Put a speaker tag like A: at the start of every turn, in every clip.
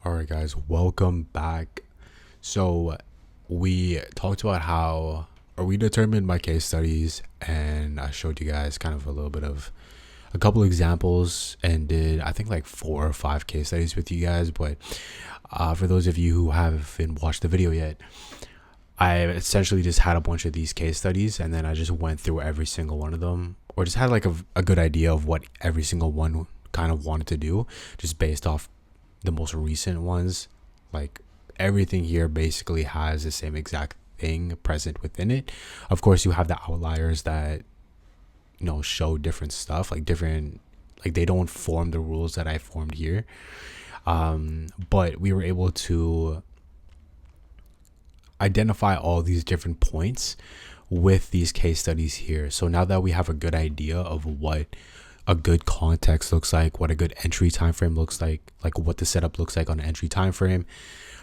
A: All right, guys, welcome back. So, we talked about we determined my case studies, and I showed you guys kind of a couple examples, and did I think like 4 or 5 case studies with you guys. But for those of you who haven't watched the video yet, I essentially just had a bunch of these case studies, and then I just went through every single one of them, or just had like a good idea of what every single one kind of wanted to do, just based off the most recent ones. Like everything here basically has the same exact thing present within it. Of course, you have the outliers that show different stuff, like they don't form the rules that I formed here. But we were able to identify all these different points with these case studies here. So now that we have a good idea of what a good context looks like, what a good entry time frame looks like what the setup looks like on an entry time frame,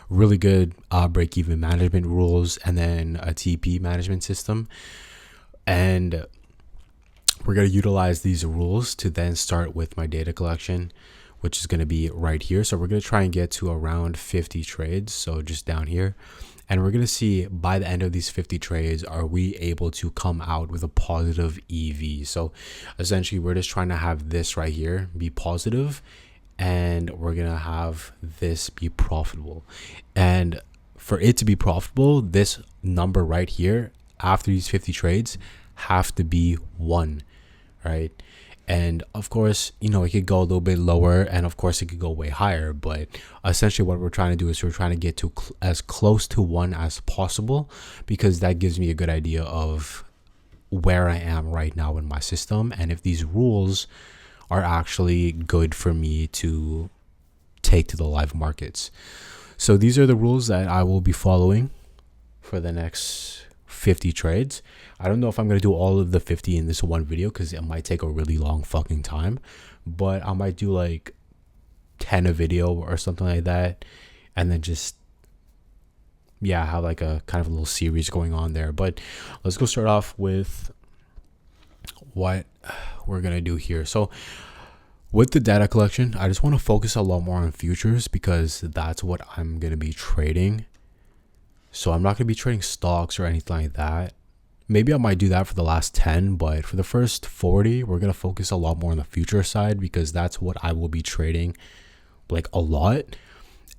A: really good break-even management rules, and then a TP management system. And we're going to utilize these rules to then start with my data collection, which is going to be right here. So we're going to try and get to around 50 trades, so just down here. And we're going to see by the end of these 50 trades, are we able to come out with a positive EV? So essentially, we're just trying to have this right here be positive, and we're going to have this be profitable. And for it to be profitable, this number right here after these 50 trades have to be 1, right? And of course, it could go a little bit lower, and of course it could go way higher. But essentially what we're trying to do is we're trying to get to as close to 1 as possible, because that gives me a good idea of where I am right now in my system, and if these rules are actually good for me to take to the live markets. So these are the rules that I will be following for the next 50 trades. I don't know if I'm going to do all of the 50 in this one video, because it might take a really long fucking time, but I might do like 10 a video or something like that, and then just have like a kind of a little series going on there. But let's go start off with what we're going to do here. So with the data collection, I just want to focus a lot more on futures, because that's what I'm going to be trading. So I'm not going to be trading stocks or anything like that. Maybe I might do that for the last 10, but for the first 40, we're going to focus a lot more on the future side, because that's what I will be trading like a lot.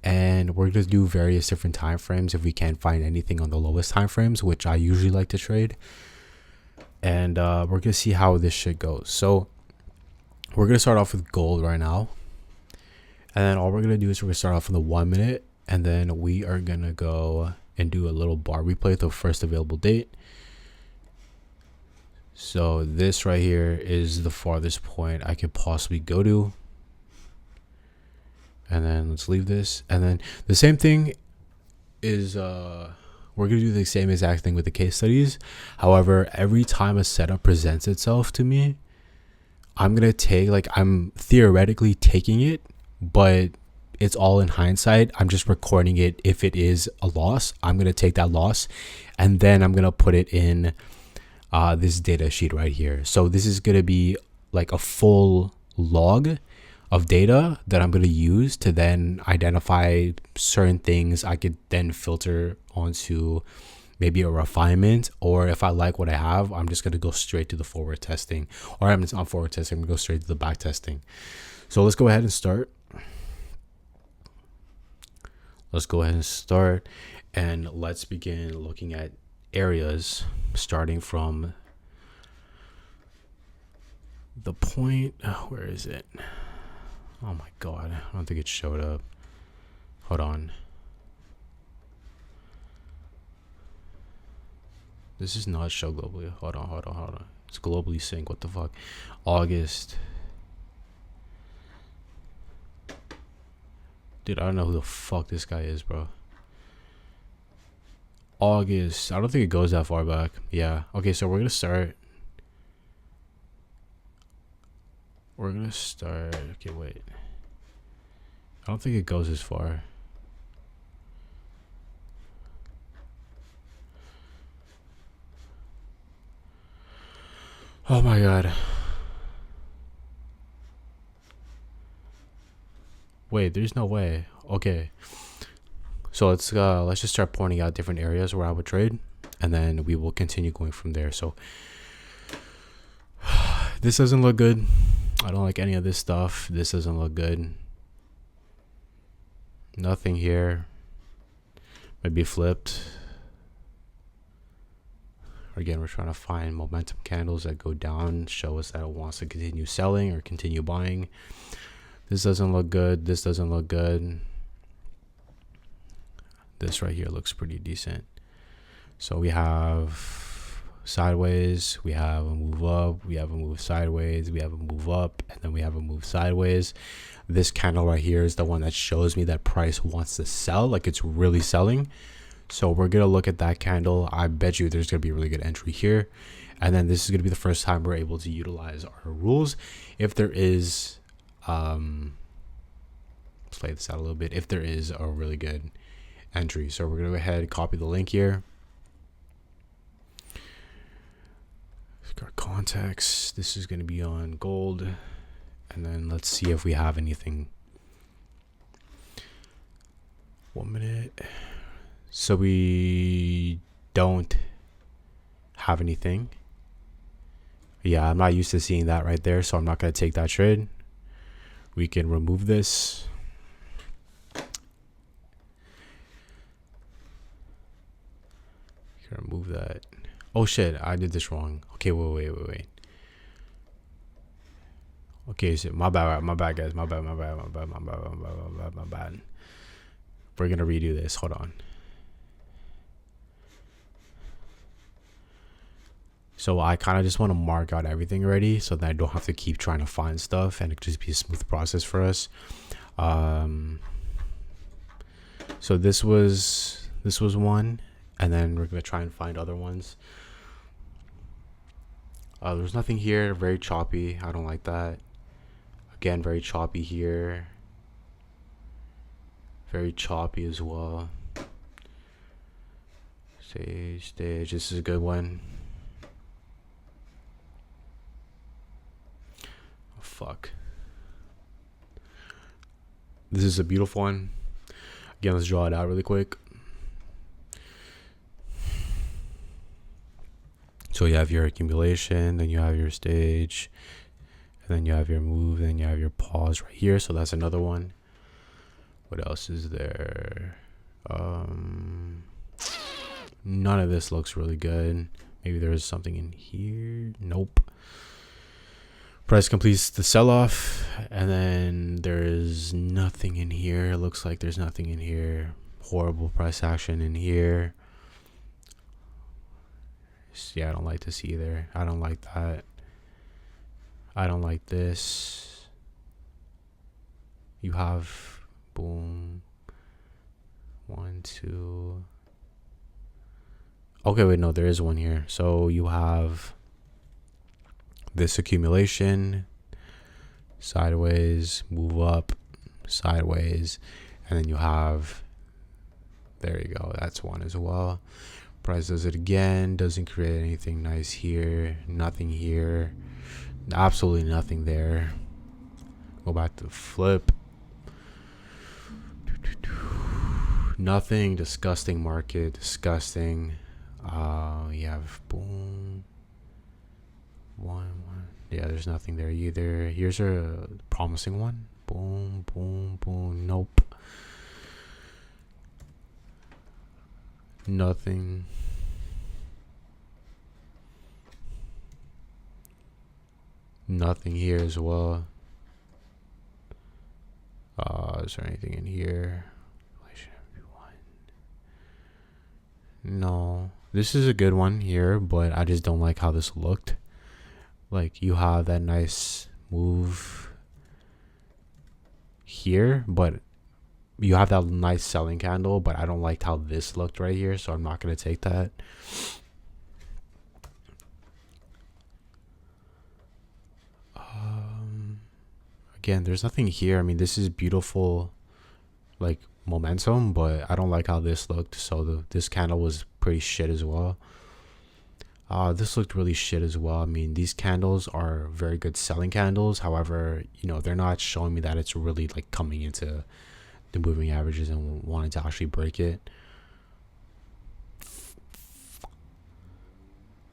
A: And we're going to do various different time frames if we can't find anything on the lowest time frames, which I usually like to trade. And we're going to see how this shit goes. So we're going to start off with gold right now. And then all we're going to do is we're going to start off in the 1 minute, and then we are going to go and do a little bar replay with the first available date. So this right here is the farthest point I could possibly go to. And then let's leave this. And then the same thing is we're going to do the same exact thing with the case studies. However, every time a setup presents itself to me, I'm going to take, I'm theoretically taking it, but it's all in hindsight. I'm just recording it. If it is a loss, I'm going to take that loss, and then I'm going to put it in this data sheet right here. So this is going to be like a full log of data that I'm going to use to then identify certain things I could then filter onto maybe a refinement, or if I like what I have, I'm just going to go straight to the forward testing, or I'm not forward testing, I'm going to go straight to the back testing. So let's go ahead and start. And let's begin looking at areas, starting from the point. Where is it? Oh my god, I don't think it showed up. Hold on. This is not show globally. Hold on. It's globally sync. What the fuck? August. Dude, I don't know who the fuck this guy is, bro. August. I don't think it goes that far back. Yeah. Okay, so we're gonna start. Okay, wait. I don't think it goes as far. Oh my god. Wait, there's no way. Okay, so let's just start pointing out different areas where I would trade, and then we will continue going from there. So this doesn't look good. I don't like any of this stuff. This doesn't look good. Nothing here. Maybe flipped. Again, we're trying to find momentum candles that go down, show us that it wants to continue selling or continue buying. This doesn't look good. This doesn't look good. This right here looks pretty decent. So we have sideways, we have a move up, we have a move sideways, we have a move up, and then we have a move sideways. This candle right here is the one that shows me that price wants to sell, like it's really selling. So we're gonna look at that candle. I bet you there's gonna be a really good entry here, and then this is gonna be the first time we're able to utilize our rules. If there is let's play this out a little bit, if there is a really good entry. So we're gonna go ahead and copy the link here. Our context, this is going to be on gold, and then let's see if we have anything. 1 minute. So we don't have anything. Yeah, I'm not used to seeing that right there, so I'm not going to take that trade. We can remove this. You can remove that. Oh shit, I did this wrong. Okay, wait. Okay, so my bad guys, my bad. We're gonna redo this, hold on. So I kind of just want to mark out everything already so that I don't have to keep trying to find stuff, and it just be a smooth process for us. So this was one, and then we're gonna try and find other ones. There's nothing here. Very choppy. I don't like that. Again, very choppy here. Very choppy as well. Stage. This is a good one. Oh, fuck. This is a beautiful one. Again, let's draw it out really quick. So you have your accumulation, then you have your stage, and then you have your move, then you have your pause right here. So that's another one. What else is there? None of this looks really good. Maybe there's something in here. Nope. Price completes the sell-off, and then there's nothing in here. It looks like there's nothing in here. Horrible price action in here. Yeah, I don't like this either. I don't like that. I don't like this. You have boom. 1, 2. Okay, wait, no, there is one here. So you have this accumulation, sideways, move up, sideways, and then you have, there you go, that's one as well. Price does it again, doesn't create anything nice here, nothing here, absolutely nothing there. Go back to the flip. Nothing. Disgusting market, disgusting. You have boom, one. Yeah, there's nothing there either. Here's a promising one. Boom. Nope. Nothing. Nothing here as well. Is there anything in here? No. This is a good one here, but I just don't like how this looked. Like, you have that nice move here, but you have that nice selling candle, but I don't like how this looked right here, so I'm not going to take that. Again, there's nothing here. I mean, this is beautiful, like, momentum, but I don't like how this looked, so this candle was pretty shit as well. This looked really shit as well. I mean, these candles are very good selling candles. However, you know, they're not showing me that it's really like coming into the moving averages and wanting to actually break it.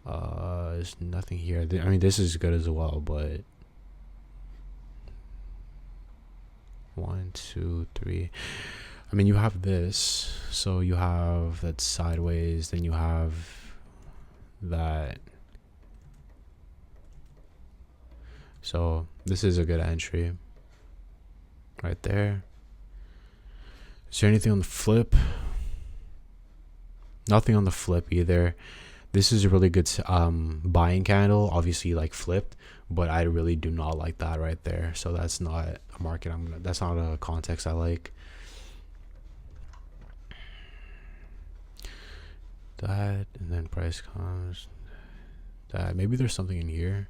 A: There's nothing here. I mean, this is good as well, but 1, 2, 3. I mean, you have this, so you have that sideways, then you have that. So this is a good entry right there. Is there anything on the flip? Nothing on the flip either. This is a really good buying candle, obviously like flipped, but I really do not like that right there. So that's not a market that's not a context I like. That, and then price comes. That, maybe there's something in here.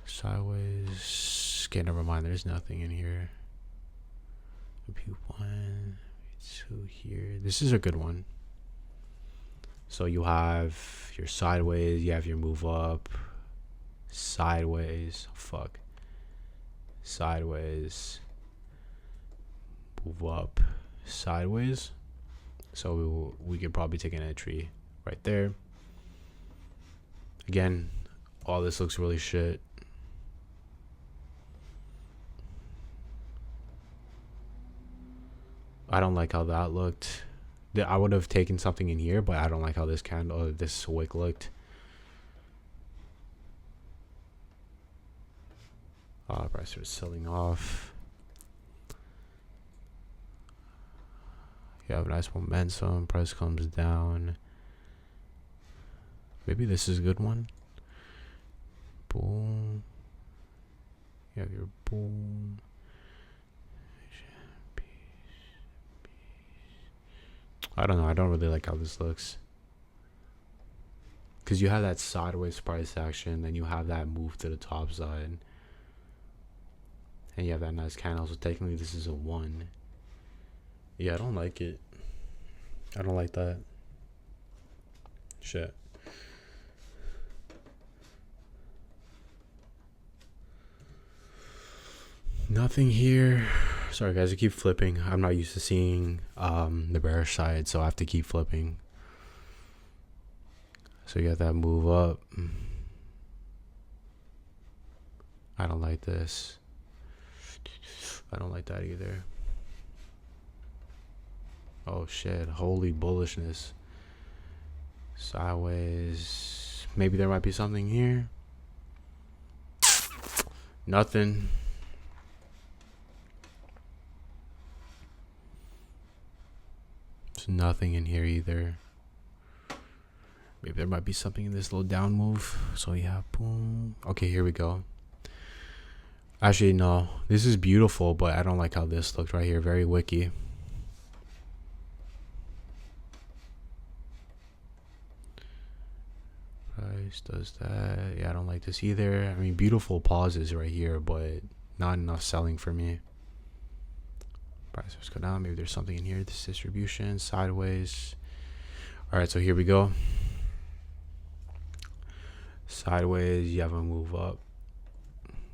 A: Sideways. Okay, never mind. There's nothing in here. Maybe 1, 2 here. This is a good one. So you have your sideways, you have your move up, sideways, sideways, move up, sideways. So we could probably take an entry right there. Again, all this looks really shit. I don't like how that looked. I would have taken something in here, but I don't like how this candle, this wick looked. Price starts selling off. You have nice momentum. Price comes down. Maybe this is a good one. Boom. You have your boom. I don't know. I don't really like how this looks. Because you have that sideways price action, then you have that move to the top side. And you have that nice candle. So technically this is a 1. Yeah, I don't like it. I don't like that. Shit. Nothing here. Sorry guys, I keep flipping. I'm not used to seeing the bearish side, so I have to keep flipping. So you got that move up. I don't like this. I don't like that either. Oh shit, holy bullishness. Sideways. Maybe there might be something here. Nothing. There's nothing in here either. Maybe there might be something in this little down move. So yeah, boom. Okay, here we go. Actually, no. This is beautiful, but I don't like how this looked right here. Very wicky. Price does that. Yeah, I don't like this either. I mean, beautiful pauses right here, but not enough selling for me. Price go down. Maybe there's something in here. This distribution, sideways. All right, so here we go. Sideways, you have a move up,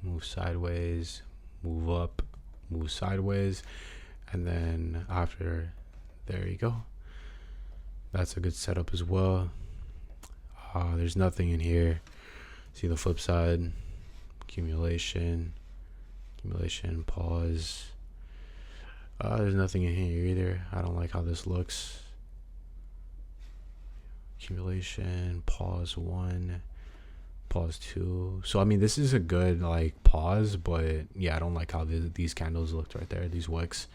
A: move sideways, move up, move sideways, and then after, there you go. That's a good setup as well. There's nothing in here. See the flip side, accumulation, pause. There's nothing in here either. I don't like how this looks. Accumulation, pause 1, pause 2. So I mean, this is a good like pause, but yeah, I don't like how these candles looked right there. These wicks.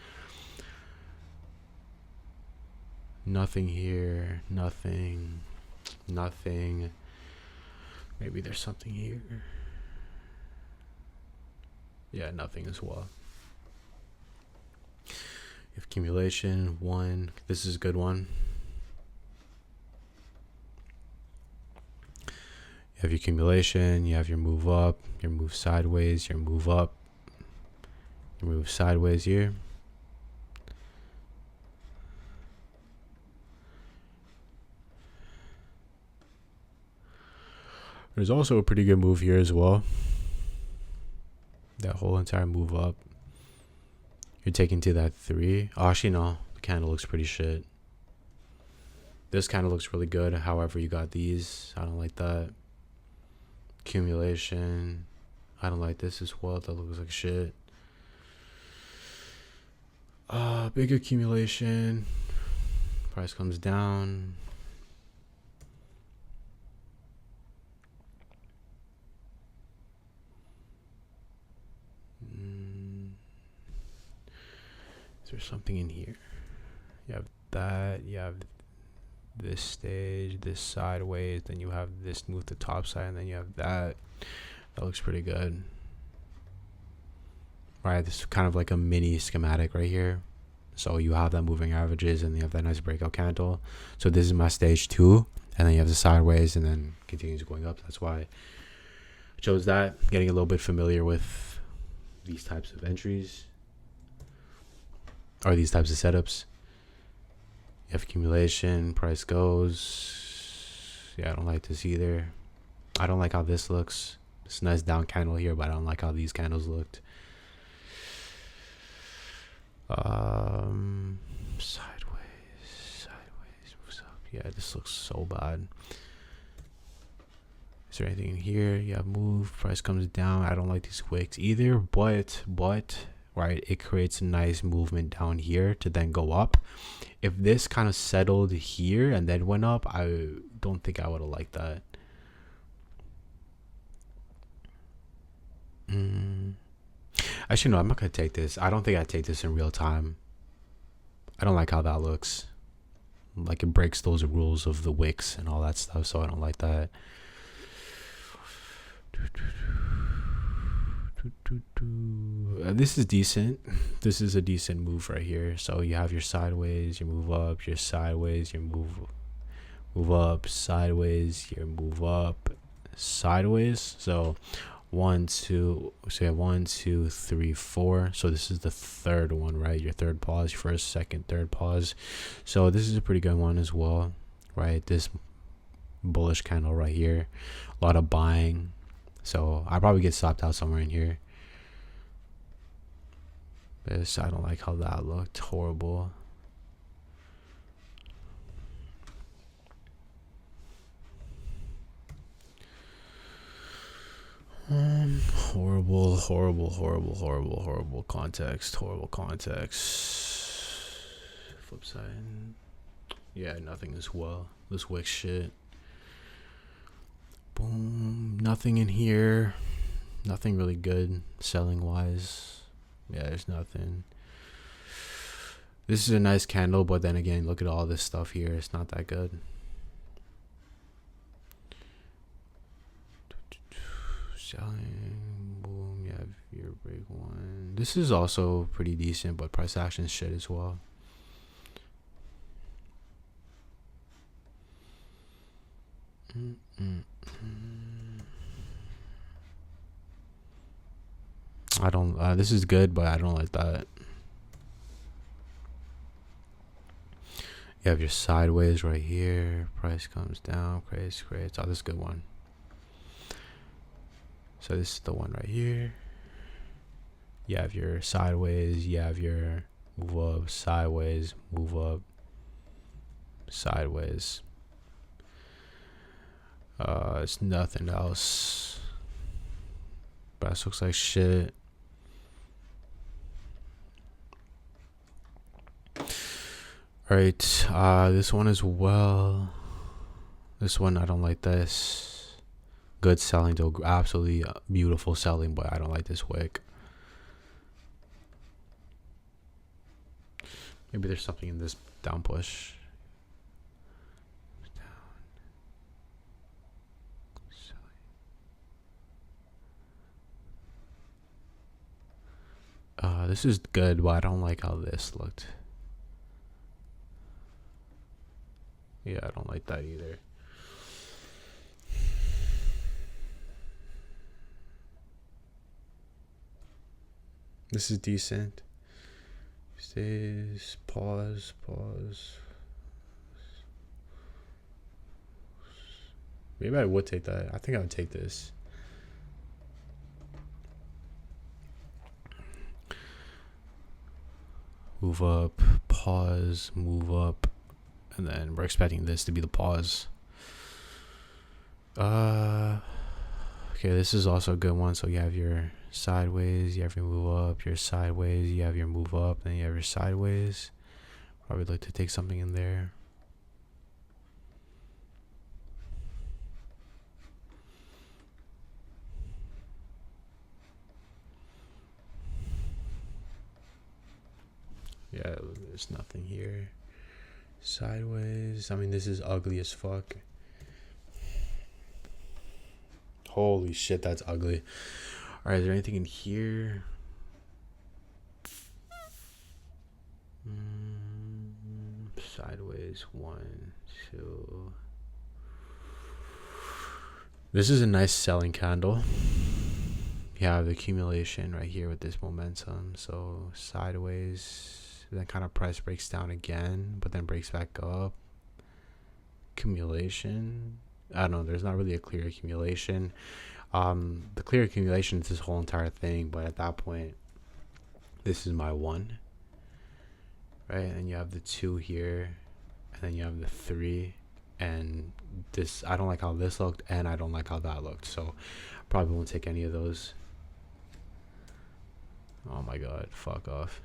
A: Nothing here. Nothing. Maybe there's something here. Yeah, nothing as well. You have accumulation 1. This is a good one. You have your accumulation. You have your move up, your move sideways, your move up, your move sideways here. There's also a pretty good move here as well. That whole entire move up. You're taking to that 3. Oh, actually, no. The candle looks pretty shit. This kind of looks really good. However, you got these. I don't like that. Accumulation. I don't like this as well. That looks like shit. Big accumulation. Price comes down. Is there something in here? You have that. You have this stage, this sideways. Then you have this move to top side, and then you have that. That looks pretty good. Right, this is kind of like a mini schematic right here. So you have that moving averages, and you have that nice breakout candle. So this is my stage 2, and then you have the sideways, and then continues going up. That's why I chose that. Getting a little bit familiar with these types of entries, or these types of setups. You have accumulation, price goes. Yeah, I don't like this either. I don't like how this looks. It's a nice down candle here, but I don't like how these candles looked. Sideways moves up. Yeah, this looks so bad. Is there anything in here? Yeah, move, price comes down. I don't like these wicks either, but right, it creates a nice movement down here to then go up. If this kind of settled here and then went up, I don't think I would have liked that. Actually, no, I'm not gonna take this. I don't think I'd take this in real time. I don't like how that looks. Like, it breaks those rules of the wicks and all that stuff, so I don't like that. This is decent. This is a decent move right here. So you have your sideways, you move up, your sideways, you move up, sideways, you move up, sideways. So 1, 2, so 1, 2, 3, 4. So this is the third one, right? Your third pause, your first, second, third pause. So this is a pretty good one as well, right? This bullish candle right here, a lot of buying. So I probably get stopped out somewhere in here. This, I don't like how that looked. Horrible. Horrible context. Horrible context. Flip side. Yeah, nothing as well. This wick shit. Boom. Nothing in here. Nothing really good selling wise. Yeah, there's nothing. This is a nice candle, but then again, look at all this stuff here. It's not that good. Selling. Boom. You have your big one. This is also pretty decent, but price action shit as well. I don't, this is good, but I don't like that. You have your sideways right here. Price comes down. Creates. Oh, this is a good one. So this is the one right here. You have your sideways. You have your move up, sideways, move up, sideways. It's nothing else. Price looks like shit. Alright, this one as well. This one, I don't like this. Good selling, though. Absolutely beautiful selling, but I don't like this wick. Maybe there's something in this down push. This is good, but I don't like how this looked. Yeah, I don't like that either. This is decent. Stays, pause. Maybe I would take that. I think I would take this. Move up, pause, move up, and then we're expecting this to be the pause. Okay, this is also a good one. So you have your sideways, you have your move up, your sideways, you have your move up, then you have your sideways. Probably like to take something in there. Yeah, there's nothing here. Sideways. I mean, this is ugly as fuck. Holy shit, that's ugly. Alright, is there anything in here? Sideways. 1, 2. This is a nice selling candle. You have the accumulation right here with this momentum. So sideways, then kind of price breaks down again, but then breaks back up. Accumulation. I don't know. There's not really a clear accumulation. The clear accumulation is this whole entire thing, but at that point, this is my 1, right? And you have the 2 here, and then you have the 3, and this. I don't like how this looked, and I don't like how that looked. So probably won't take any of those. Oh my god, fuck off.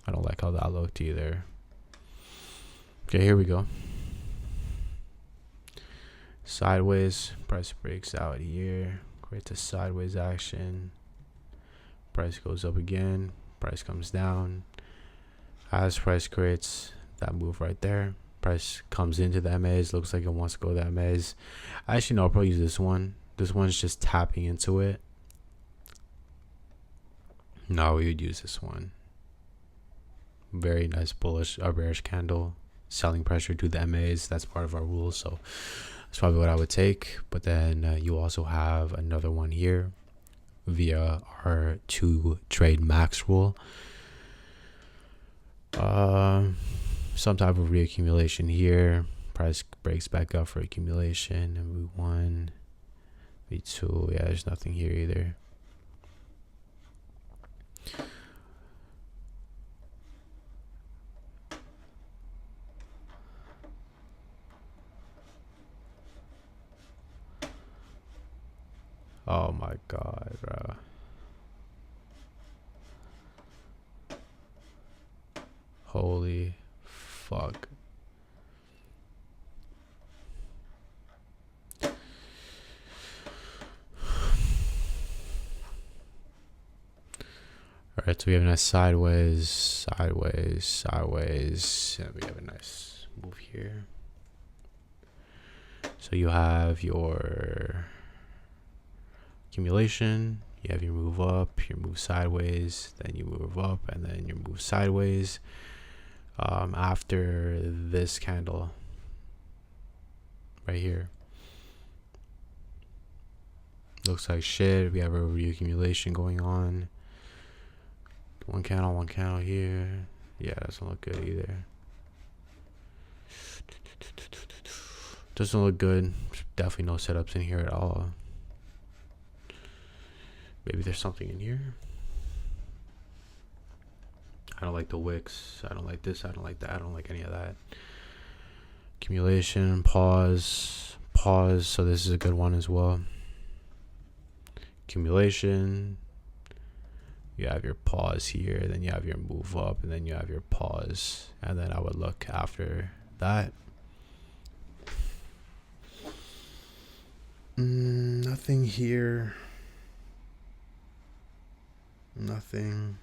A: I don't like how that looked either. Okay, here we go. Sideways, price breaks out here, creates a sideways action. Price goes up again, price comes down. As price creates that move right there, price comes into the MAs, looks like it wants to go to the MAs. Actually, no, I'll probably use this one. This one's just tapping into it. No, we would use this one. Very nice bullish or bearish candle, selling pressure to the MAs. That's part of our rules, so that's probably what I would take. But then you also have another one here via our 2 trade max rule. Some type of reaccumulation here. Price breaks back up for accumulation, and V1, V2. Yeah, there's nothing here either. Oh my god, bro. Holy fuck. Alright, so we have a nice sideways, sideways, sideways, and we have a nice move here. So you have your accumulation, you have your move up, your move sideways, then you move up, and then your move sideways. After this candle right here, looks like shit. We have a reaccumulation going on. One candle here. Yeah, doesn't look good either. Doesn't look good. Definitely no setups in here at all. Maybe there's something in here. I don't like the wicks. I don't like this. I don't like that. I don't like any of that. Accumulation, pause, pause. So this is a good one as well. Accumulation. You have your pause here, then you have your move up, and then you have your pause. And then I would look after that. Nothing here. Nothing.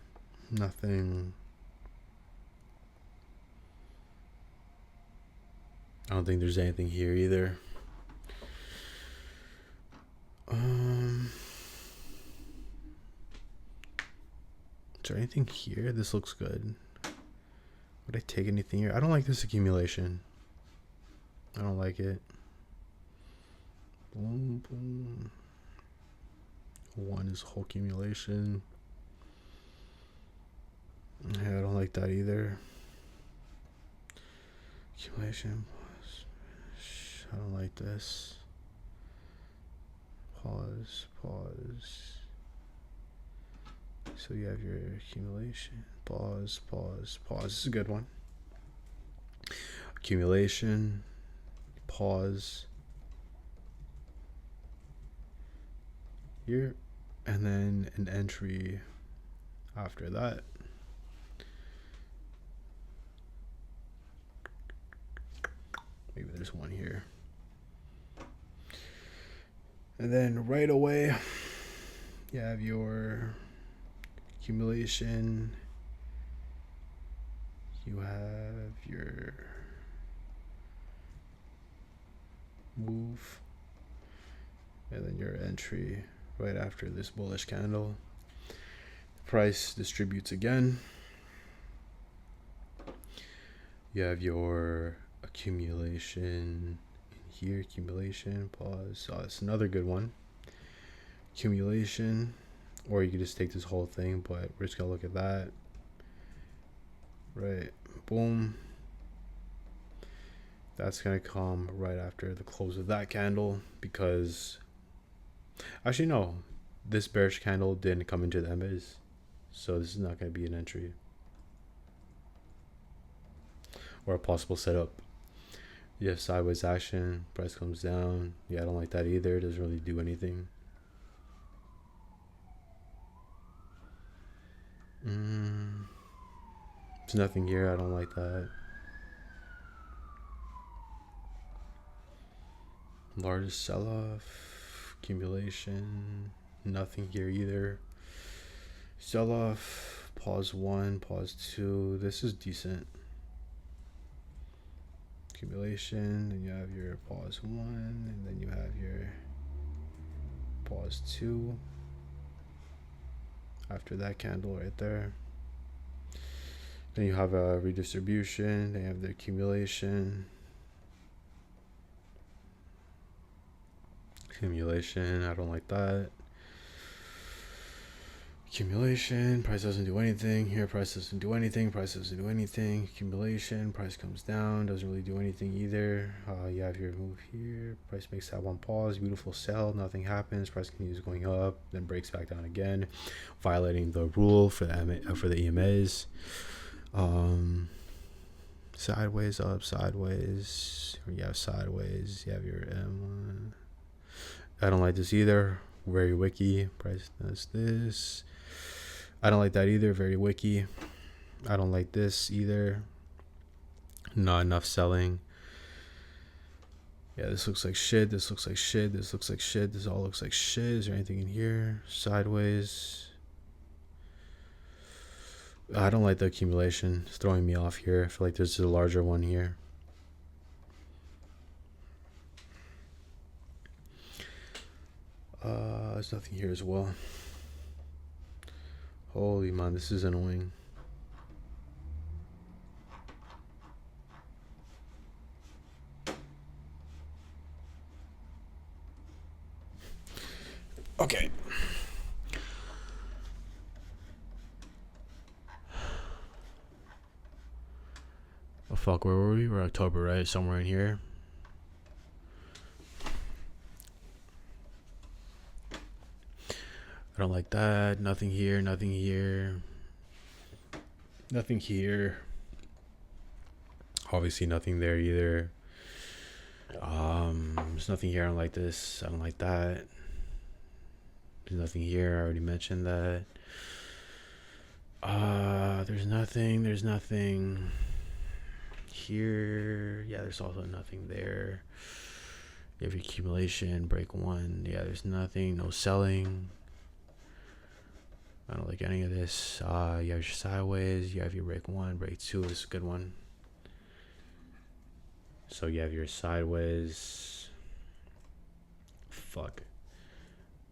A: I don't think there's anything here either. Is there anything here? This looks good. Would I take anything here? I don't like this accumulation. I don't like it. Boom, boom. 1 is whole accumulation. Yeah, I don't like that either. Accumulation. Pause. I don't like this. Pause. So you have your accumulation. Pause. This is a good one. Accumulation. Pause. Here. And then an entry after that. Maybe there's one here. And then right away, you have your accumulation. You have your move. And then your entry right after this bullish candle. Price distributes again. You have your accumulation in here. Accumulation. Pause. Oh, it's another good one. Accumulation. Or you could just take this whole thing, but we're just going to look at that. Right. Boom. That's going to come right after the close of that candle because... Actually, no. This bearish candle didn't come into the MAs. So this is not going to be an entry. Or a possible setup. You have sideways action. Price comes down. Yeah, I don't like that either. It doesn't really do anything. There's nothing here. I don't like that. Largest sell-off. Accumulation. Nothing here either. Sell-off. Pause 1. Pause 2. This is decent. Accumulation. Then you have your pause 1. And then you have your pause 2. After that candle right there. Then you have a redistribution. Then you have the accumulation. Accumulation. I don't like that. Accumulation. Price doesn't do anything. Here, price doesn't do anything. Price doesn't do anything. Accumulation. Price comes down. Doesn't really do anything either. You have your move here. Price makes that one pause. Beautiful sell. Nothing happens. Price continues going up. Then breaks back down again, violating the rule for the EMAs. Sideways up. Sideways. You have sideways. You have your M1. I don't like this either. Very wicky. Price does this. I don't like that either. Very wicky. I don't like this either. Not enough selling. Yeah, this looks like shit. This looks like shit. This looks like shit. This all looks like shit. Is there anything in here? Sideways. I don't like the accumulation. It's throwing me off here. I feel like there's a larger one here. There's nothing here as well. Holy man, this is annoying. Okay. Oh fuck, where were we? We're October, right? Somewhere in here. I don't like that. Nothing here. Nothing here. Nothing here. Obviously nothing there either. There's nothing here. I don't like this. I don't like that. There's nothing here. I already mentioned that. There's nothing. There's nothing here. Yeah, there's also nothing there. You have accumulation, break 1. Yeah, there's nothing. No selling. I don't like any of this. You have your sideways. You have your break 1, break 2. This is a good one. So you have your sideways. Fuck.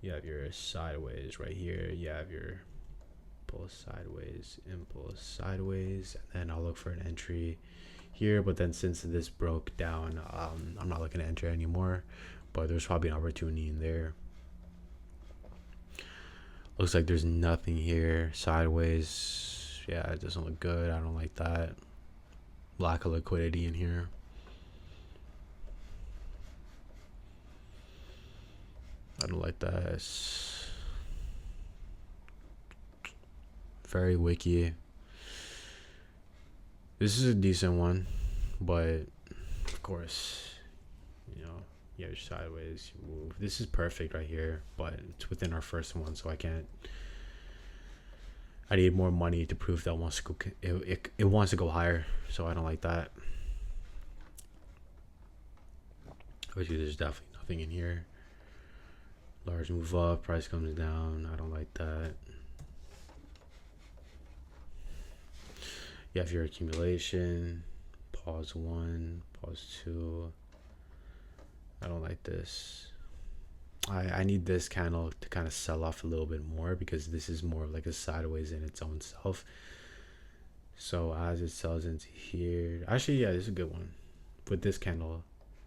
A: You have your sideways right here. You have your pulse sideways, impulse sideways, and then I'll look for an entry here. But then since this broke down, I'm not looking to enter anymore. But there's probably an opportunity in there. Looks like there's nothing here. Sideways. Yeah, it doesn't look good. I don't like that. Lack of liquidity in here. I don't like that. It's very wicky. This is a decent one, but of course, you know, you have your sideways, you move. This is perfect right here, but it's within our first one, so I can't. I need more money to prove that it wants to go. It wants to go higher, so I don't like that. Obviously, there's definitely nothing in here. Large move up, price comes down. I don't like that. You have your accumulation. Pause 1, pause 2. I don't like this. I need this candle to kind of sell off a little bit more, because this is more like a sideways in its own self. So as it sells into here, actually, yeah, this is a good one with this candle.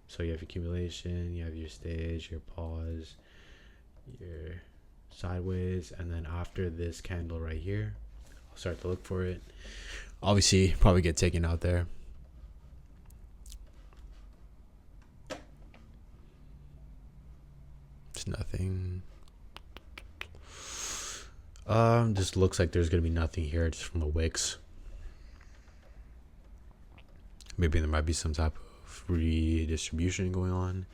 A: So you have accumulation, you have your stage, your pause, your sideways, and then after this candle right here, I'll start to look for it. Obviously, probably get taken out there. It's nothing. Just looks like there's gonna be nothing here, just from the wicks. Maybe there might be some type of redistribution going on.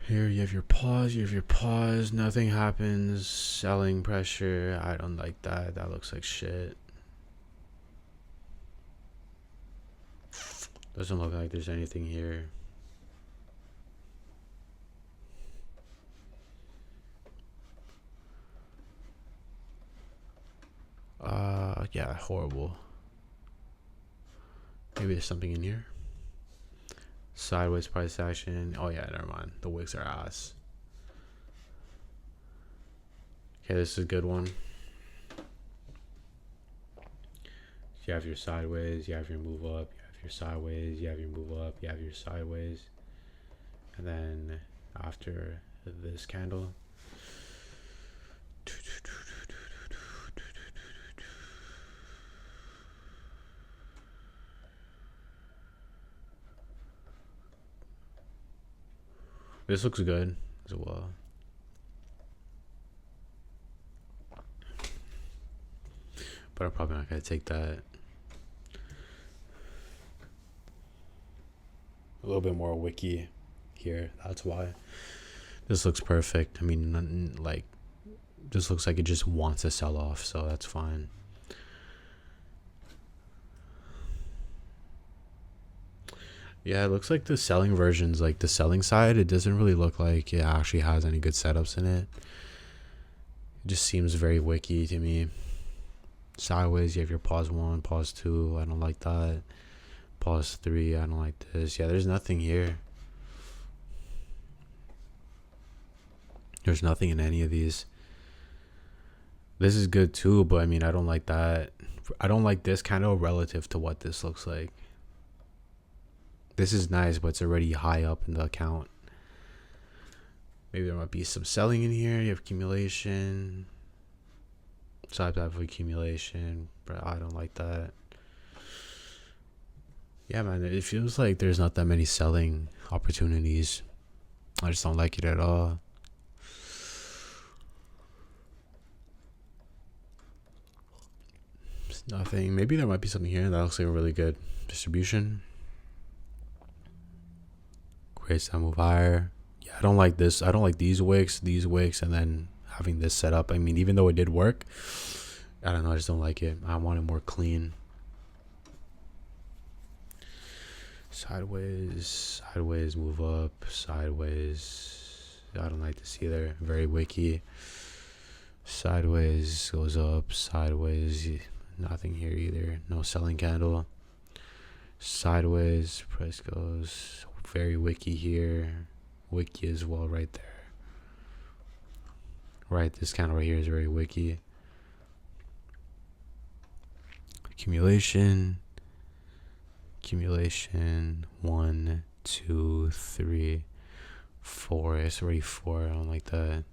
A: Here you have your pause, nothing happens. Selling pressure, I don't like that. That looks like shit. Doesn't look like there's anything here. Yeah, horrible. Maybe there's something in here. Sideways price action. Oh yeah, never mind. The wicks are ass. Okay, this is a good one. You have your sideways, you have your move up, you have your sideways, you have your move up, you have your sideways. And then after this candle, this looks good as well. But I'm probably not going to take that. A little bit more wicky here. That's why. This looks perfect. I mean, nothing, like, this looks like it just wants to sell off, so that's fine. Yeah, it looks like the selling versions, like the selling side, it doesn't really look like it actually has any good setups in it. It just seems very wicky to me. Sideways, you have your pause 1, pause 2. I don't like that. Pause 3. I don't like this. Yeah, there's nothing here. There's nothing in any of these. This is good too, but I mean, I don't like that. I don't like this kind of relative to what this looks like. This is nice, but it's already high up in the account. Maybe there might be some selling in here. You have accumulation. Side type of accumulation, but I don't like that. Yeah, man, it feels like there's not that many selling opportunities. I just don't like it at all. It's nothing. Maybe there might be something here that looks like a really good distribution. Creates that move higher. Yeah, I don't like this. I don't like these wicks, and then having this set up. I mean, even though it did work, I don't know, I just don't like it. I want it more clean. Sideways, move up, sideways. I don't like this either. Very wicky. Sideways goes up, sideways. Nothing here either. No selling candle. Sideways, price goes very wicky here. Wicky as well right there. Right, this candle right here is very wicky. Accumulation. 1, 2, 3, 4. It's already 4. I don't like that.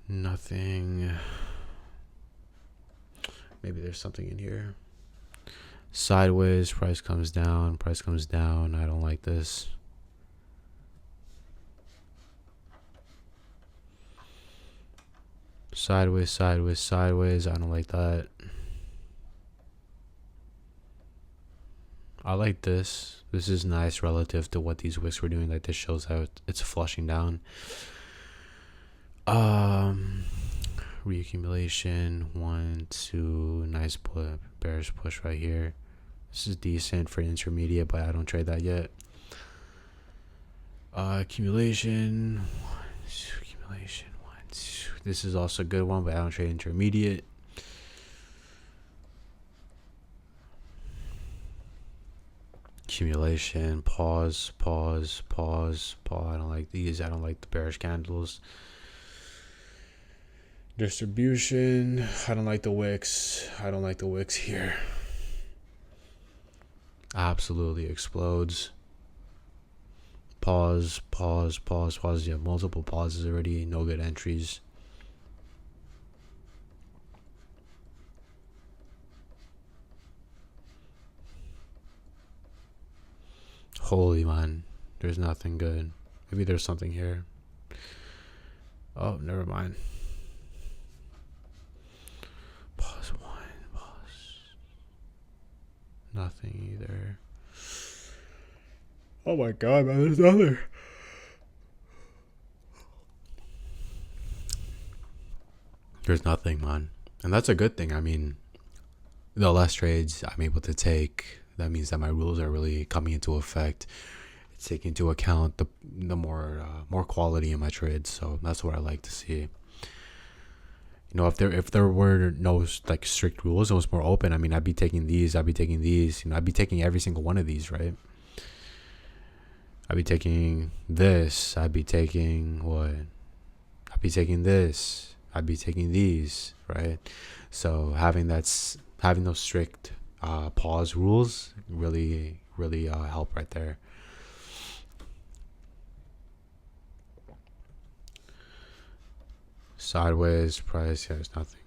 A: Nothing. Maybe there's something in here. Sideways, price comes down, price comes down. I don't like this. Sideways, sideways, sideways. I don't like that. I like this. This is nice relative to what these wicks were doing. Like, this shows how it's flushing down. Reaccumulation, 1, 2, nice bearish push right here. This is decent for intermediate, but I don't trade that yet. Accumulation, 1, 2, accumulation, 1, 2. This is also a good one, but I don't trade intermediate. Accumulation, pause, pause, pause, pause. I don't like these. I don't like the bearish candles. Distribution, I don't like the wicks. I don't like the wicks here. Absolutely explodes. Pause, pause, pause, pause. You have multiple pauses already. No good entries. Holy man, there's nothing good. Maybe there's something here. Oh, never mind. Pause 1, pause. Nothing either. Oh my god, man, there's nothing. There's nothing, man. And that's a good thing. I mean, the less trades I'm able to take, that means that my rules are really coming into effect. It's taking into account the more quality in my trades. So that's what I like to see. You know, if there were no like strict rules, it was more open. I mean, I'd be taking these. You know, I'd be taking every single one of these, right? I'd be taking this. I'd be taking what? I'd be taking this. I'd be taking these, right? So having those strict pause rules really help right there. Sideways price, yeah, there's nothing.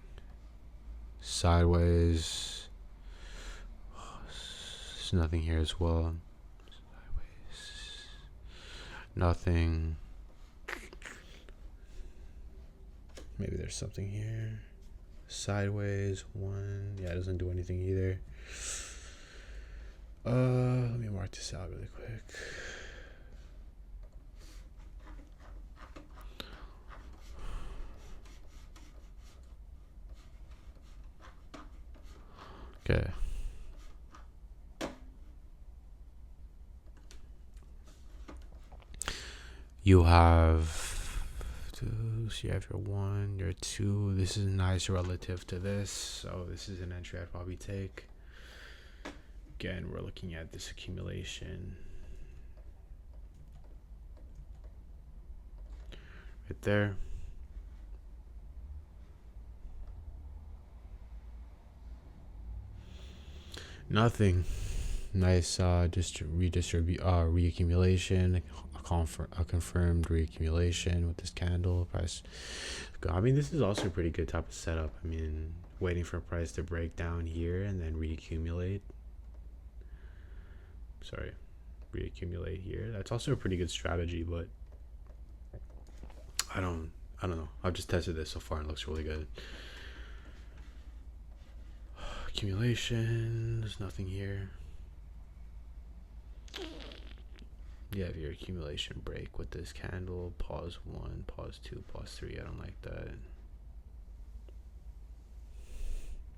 A: Sideways, there's nothing here as well. Sideways, nothing. Maybe there's something here. Sideways, 1, yeah, it doesn't do anything either. Let me mark this out really quick. Okay. You have two, so you have your 1, your 2. This is nice relative to this, so this is an entry I'd probably take. Again, we're looking at this accumulation right there. Nothing. Nice reaccumulation, a confirmed reaccumulation with this candle price. I mean, this is also a pretty good type of setup. I mean, waiting for a price to break down here and then reaccumulate. Sorry, reaccumulate here. That's also a pretty good strategy, but I don't know. I've just tested this so far and it looks really good. Accumulation, there's nothing here. You have your accumulation break with this candle. Pause 1, pause 2, pause 3. I don't like that.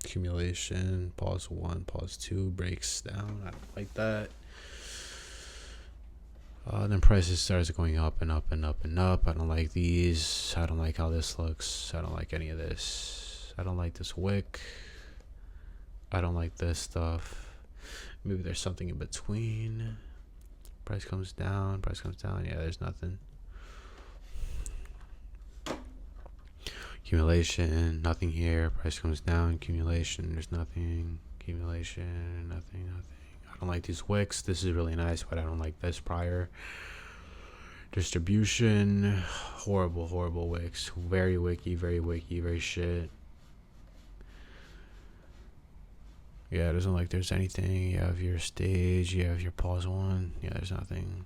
A: Accumulation, pause 1, pause 2, breaks down. I don't like that. Then prices starts going up and up and up and up. I don't like these. I don't like how this looks. I don't like any of this. I don't like this wick. I don't like this stuff. Maybe there's something in between. Price comes down. Price comes down. Yeah, there's nothing. Accumulation, nothing here. Price comes down. Accumulation, there's nothing. Accumulation, nothing. I don't like these wicks. This is really nice, but I don't like this prior. Distribution, horrible wicks. Very wicky, very shit. Yeah, it doesn't look like there's anything. You have your stage, you have your pause one. Yeah, there's nothing.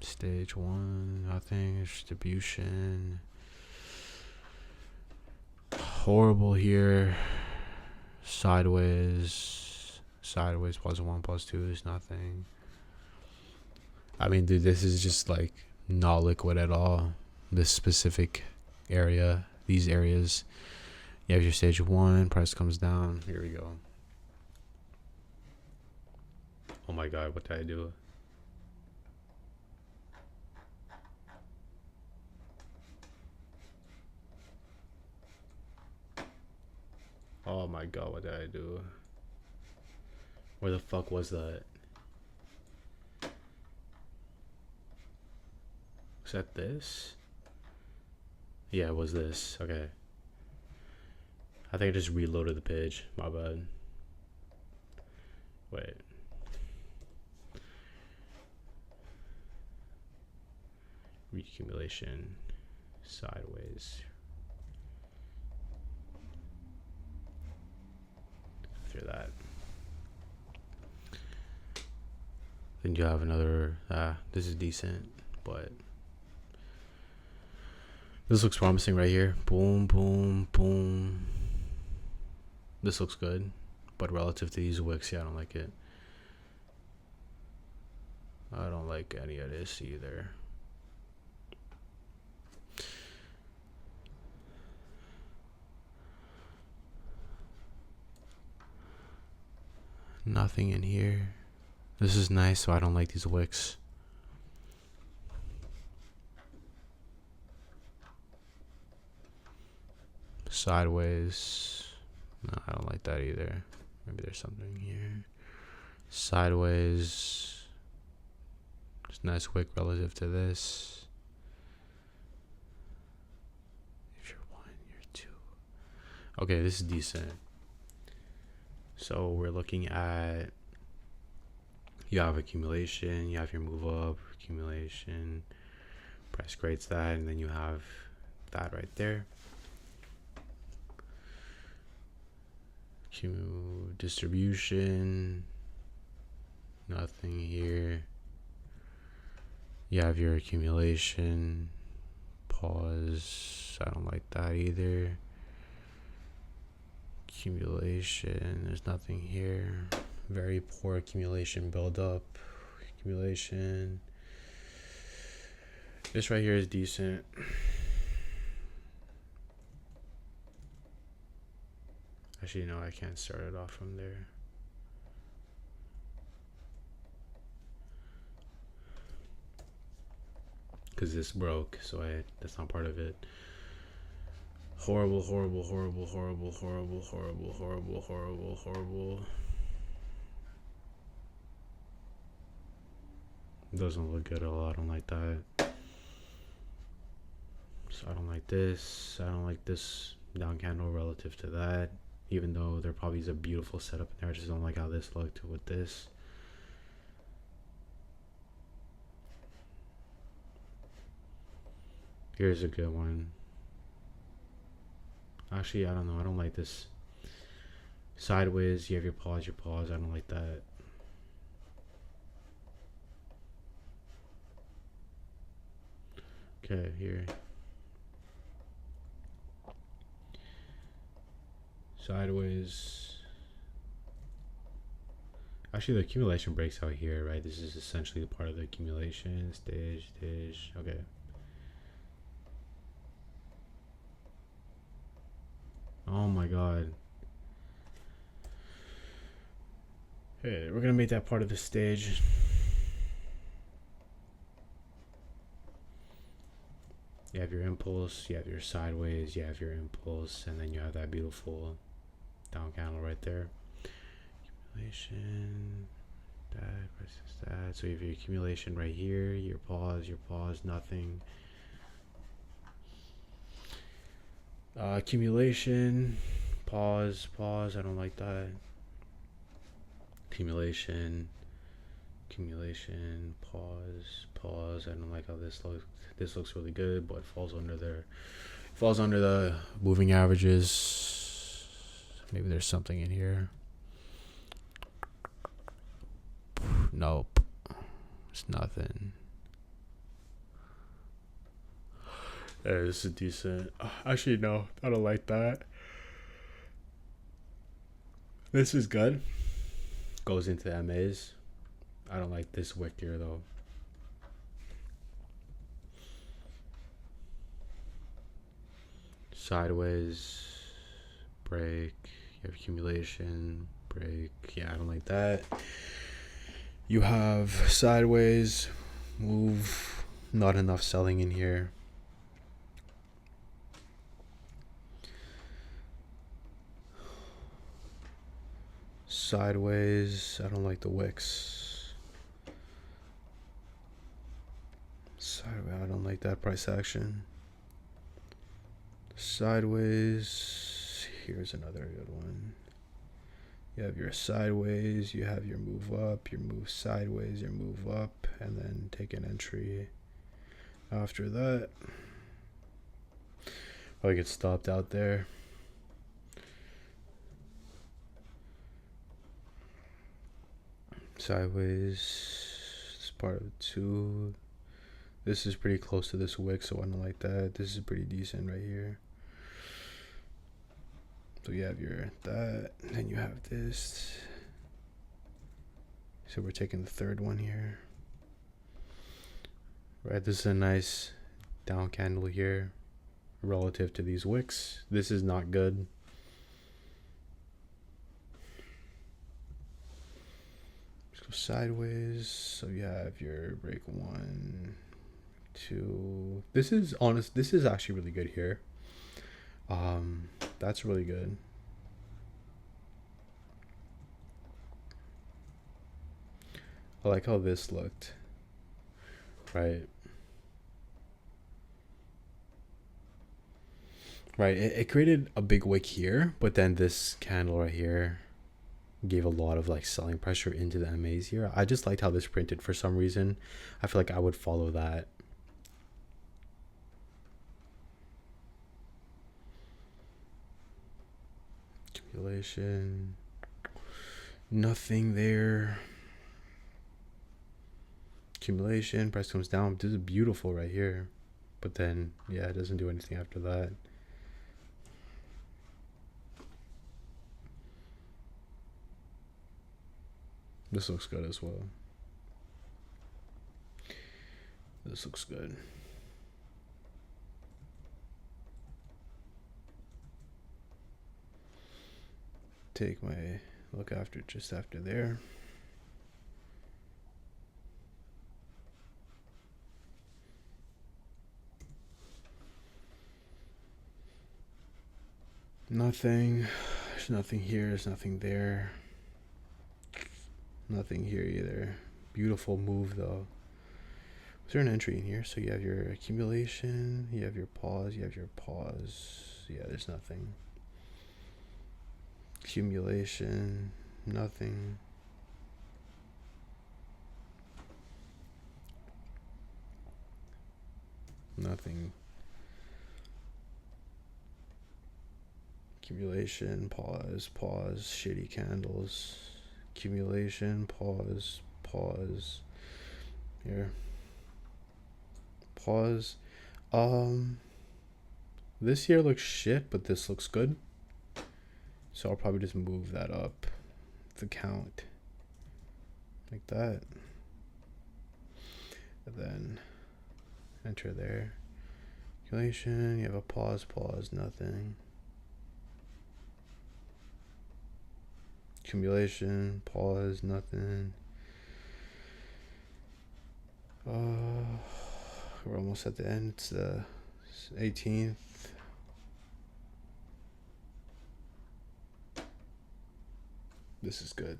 A: Stage one, nothing. Distribution. Horrible here. Sideways, pause one, pause two, there's nothing. I mean, dude, this is just like not liquid at all. This specific area, these areas. You have your stage one, price comes down. Here we go. Oh my god, what did I do? Oh my god, what did I do? Where the fuck was that? Was that this? Yeah, it was this. Okay. I think I just reloaded the page. My bad. Wait. Reaccumulation. Sideways. After that. Then you have another. This is decent, but this looks promising right here. Boom, boom, boom. This looks good, but relative to these wicks, yeah, I don't like it. I don't like any of this either. Nothing in here. This is nice, so I don't like these wicks. Sideways. No, I don't like that either. Maybe there's something here. Sideways. Just nice wick relative to this. If you're one, you're two. Okay, this is decent. So we're looking at, you have accumulation, you have your move up, accumulation, price creates that, and then you have that right there. Distribution, nothing here. You have your accumulation, pause, I don't like that either. Accumulation, there's nothing here. Very poor accumulation buildup. Accumulation. This right here is decent. Actually, no, I can't start it off from there. Because this broke, so that's not part of it. Horrible, horrible, horrible, horrible, horrible, horrible, horrible, horrible, horrible. Doesn't look good at all. I don't like that. So I don't like this. I don't like this down candle relative to that. Even though there probably is a beautiful setup in there, I just don't like how this looked with this. Here's a good one. Actually, I don't know. I don't like this. Sideways, you have your pause. I don't like that. Okay, here. Sideways. Actually, the accumulation breaks out here, right? This is essentially part of the accumulation. Stage. Okay. Oh my god. Hey, we're gonna make that part of the stage. You have your impulse, you have your sideways, you have your impulse, and then you have that beautiful down candle right there. Accumulation, that versus that. So you have your accumulation right here, your pause, nothing. Accumulation, pause, I don't like that. Accumulation, pause, I don't like how this looks. This looks really good, but falls under the moving averages. Maybe there's something in here. Nope. It's nothing. This is decent. Actually, no. I don't like that. This is good. Goes into MAs. I don't like this wick here, though. Sideways. Break. You have accumulation. Break. Yeah, I don't like that. You have sideways. Move. Not enough selling in here. Sideways. I don't like the wicks. Sideways. I don't like that price action. Sideways. Here's another good one. You have your sideways, you have your move up, your move sideways, your move up, and then take an entry after that. Oh, I get stopped out there. Sideways. It's part of 2. This is pretty close to this wick, so I don't like that. This is pretty decent right here. So you have your that, and then you have this. So we're taking the third one here. Right, this is a nice down candle here relative to these wicks. This is not good. Let's go sideways. So you have your break 1, 2. This is honest. This is actually really good here. That's really good. I like how this looked. Right. Right. It created a big wick here, but then this candle right here gave a lot of like selling pressure into the MAs here. I just liked how this printed for some reason. I feel like I would follow that. Accumulation. Nothing there. Accumulation. Price comes down. This is beautiful right here. But then, yeah, it doesn't do anything after that. This looks good as well. This looks good. Take my look after just after there. Nothing. There's nothing here. There's nothing there. Nothing here either. Beautiful move though. Is there an entry in here? So you have your accumulation, you have your pause, you have your pause. Yeah, there's nothing. Accumulation, nothing. Nothing. Accumulation, pause, pause, shitty candles. Accumulation, pause, pause. Here. Pause. This here looks shit, but this looks good. So I'll probably just move that up the count. Like that. And then enter there. Calculation, you have a pause, pause, nothing. Accumulation, pause, nothing. We're almost at the end. It's the 18th. This is good.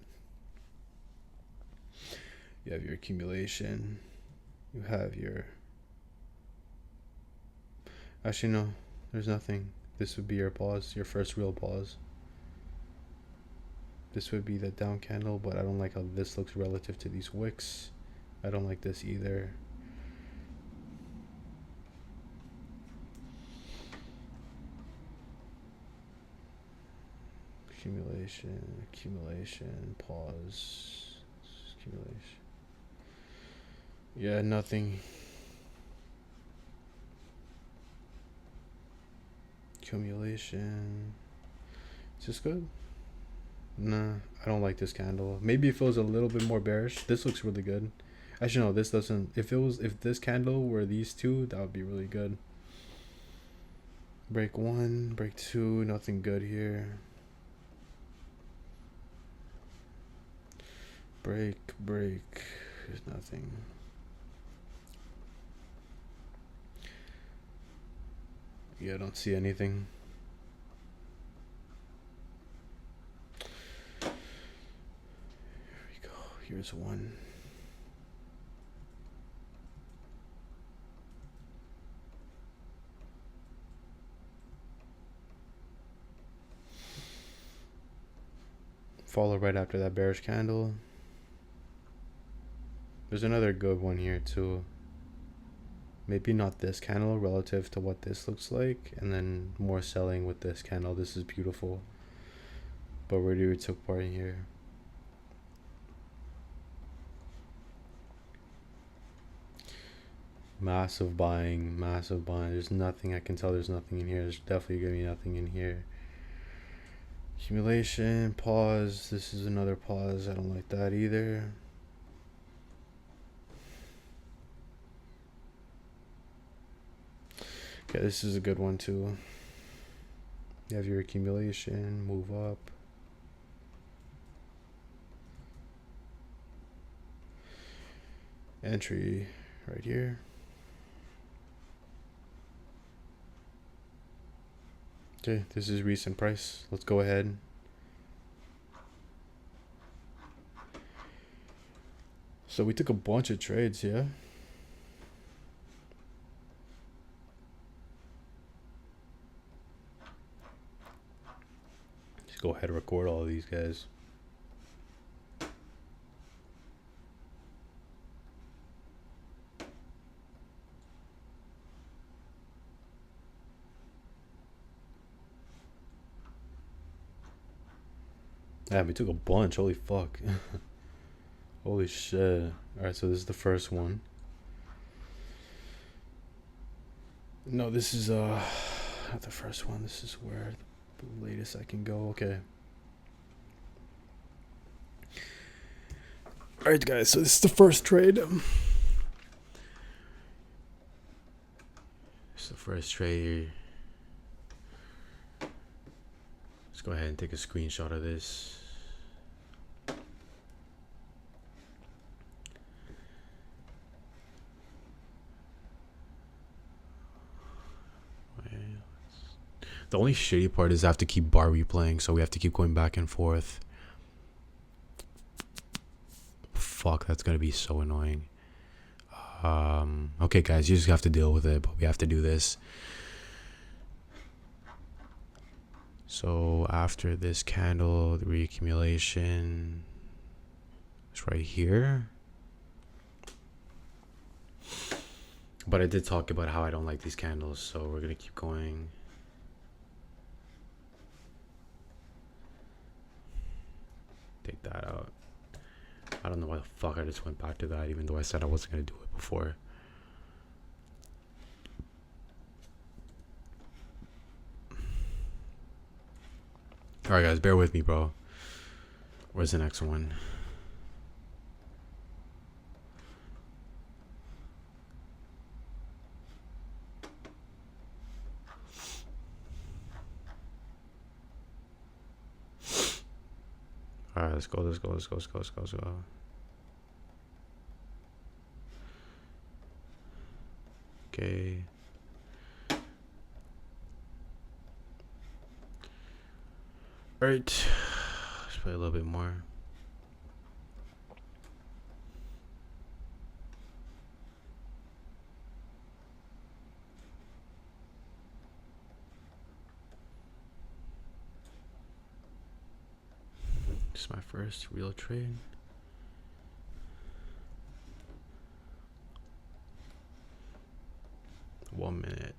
A: You have your accumulation. You have your... Actually, no. There's nothing. This would be your pause. Your first real pause. This would be the down candle, but I don't like how this looks relative to these wicks. I don't like this either. Accumulation, accumulation, pause, accumulation. Yeah, nothing. Accumulation. Is this good? Nah, I don't like this candle. Maybe if it was a little bit more bearish. This looks really good. Actually, no, this doesn't. If this candle were these two, that would be really good. Break one, break two, nothing good here. Break, there's nothing. Yeah, I don't see anything. Here we go. Here's one. Follow right after that bearish candle. There's another good one here too. Maybe not this candle relative to what this looks like, and then more selling with this candle. This is beautiful. But where do we took part in here? Massive buying, massive buying. There's nothing, I can tell there's nothing in here. There's definitely gonna be nothing in here. Accumulation, pause. This is another pause. I don't like that either. Okay, this is a good one too. You have your accumulation, move up. Entry right here. Okay, this is recent price. Let's go ahead. So we took a bunch of trades, yeah? Just go ahead and record all of these guys. Yeah, we took a bunch. Holy fuck. Holy shit. Alright, so this is the first one. No, this is not the first one. This is where the latest I can go. Okay. Alright guys, so this is the first trade. This is the first trade. Let's go ahead and take a screenshot of this. The only shitty part is I have to keep bar replaying, so we have to keep going back and forth. Fuck, that's gonna be so annoying. Okay guys, you just have to deal with it, but we have to do this. So after this candle, the reaccumulation is right here. But I did talk about how I don't like these candles, so we're gonna keep going. Take that out. I don't know why the fuck I just went back to that, even though I said I wasn't gonna do it before. Alright guys, bear with me, bro. Where's the next one? Alright, let's go. Okay. Alright. Let's play a little bit more. This is my first real trade. One minute.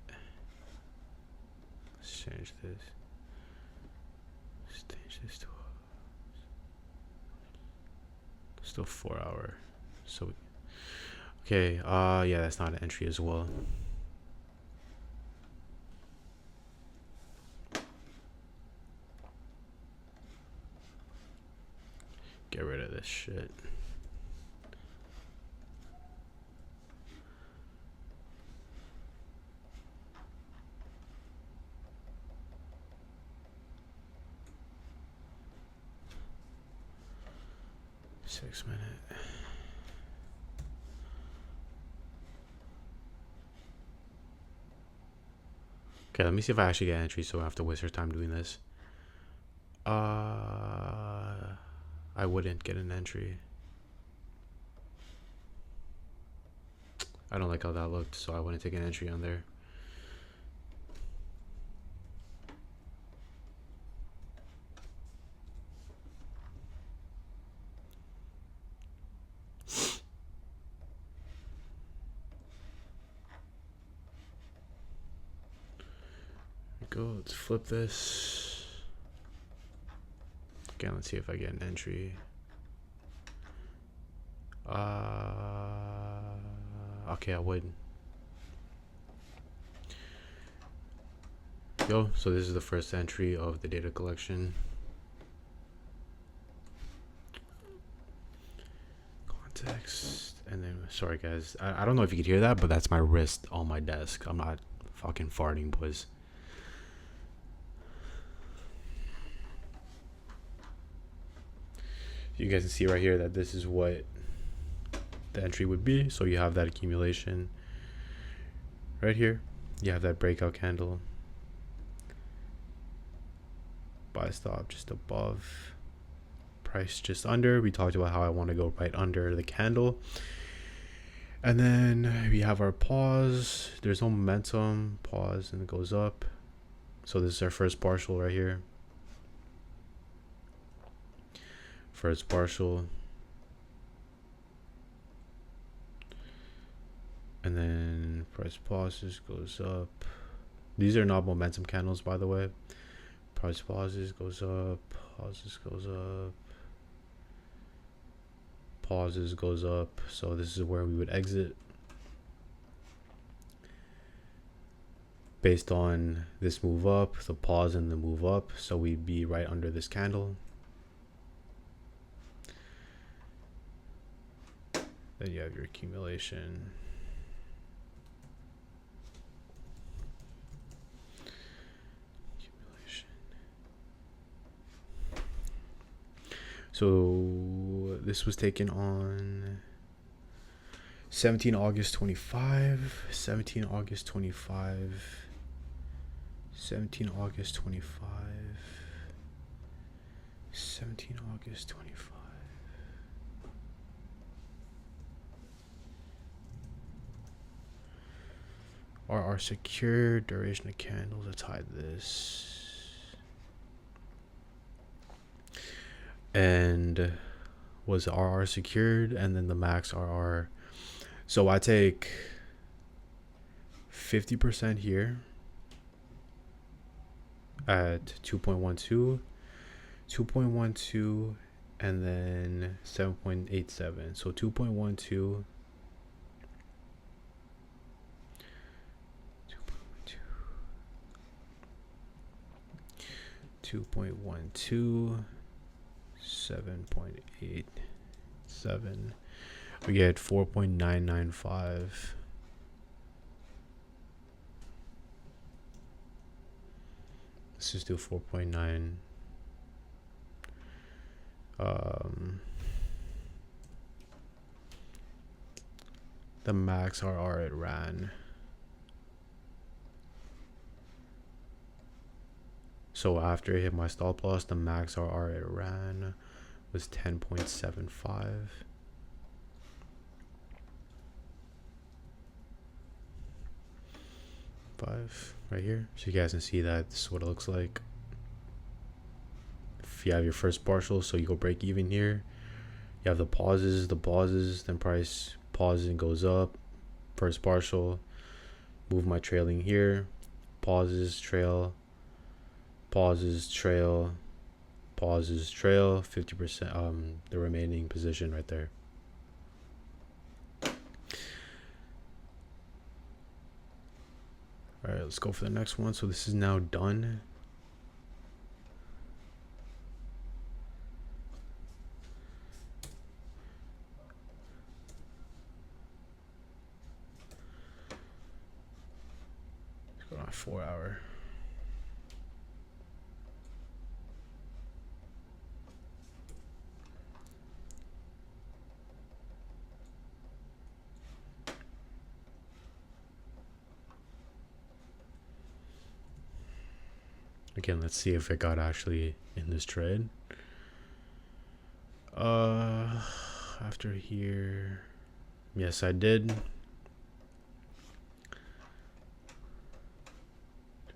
A: Let's change this. Let's change this to still 4 hour. So Okay, yeah, that's not an entry as well. Get rid of this shit. $6 minute. Okay, let me see if I actually get entry so I have to waste her time doing this. I wouldn't get an entry. I don't like how that looked, so I wouldn't take an entry on there. Go, let's flip this. Again, let's see if I get an entry. Okay, I would. Yo, so this is the first entry of the data collection. Context, and then, sorry guys, I don't know if you could hear that, but that's my wrist on my desk. I'm not fucking farting, boys. You guys can see right here that this is what the entry would be. So you have that accumulation right here. You have that breakout candle. Buy stop just above. Price just under. We talked about how I want to go right under the candle. And then we have our pause. There's no momentum. Pause and it goes up. So this is our first partial right here. First partial. And then price pauses, goes up. These are not momentum candles, by the way. Price pauses, goes up. Pauses, goes up. Pauses, goes up. So this is where we would exit. Based on this move up, the pause and the move up. So we'd be right under this candle. Then you have your accumulation. So this was taken on 17 August 25, 17 August 25, 17 August 25, 17 August 25. RR secure, duration of candles, let's hide this. And was RR secured, and then the max RR. So I take 50% here at 2.12, 2.12, and then 7.87. So 2.12. 2.12, 7.87. We get 4.995. Let's just do 4.9. The max RR it ran. So after it hit my stop loss, the max RR it ran was 10.75. Right here. So you guys can see that this is what it looks like. If you have your first partial, so you go break even here. You have the pauses, then price pauses and goes up. First partial, move my trailing here. Pauses, trail. Pauses, trail, pauses, trail, 50%, the remaining position right there. All right, let's go for the next one. So this is now done. Let's go on 4 hour. Again, let's see if it got actually in this trade. After here, yes, I did. There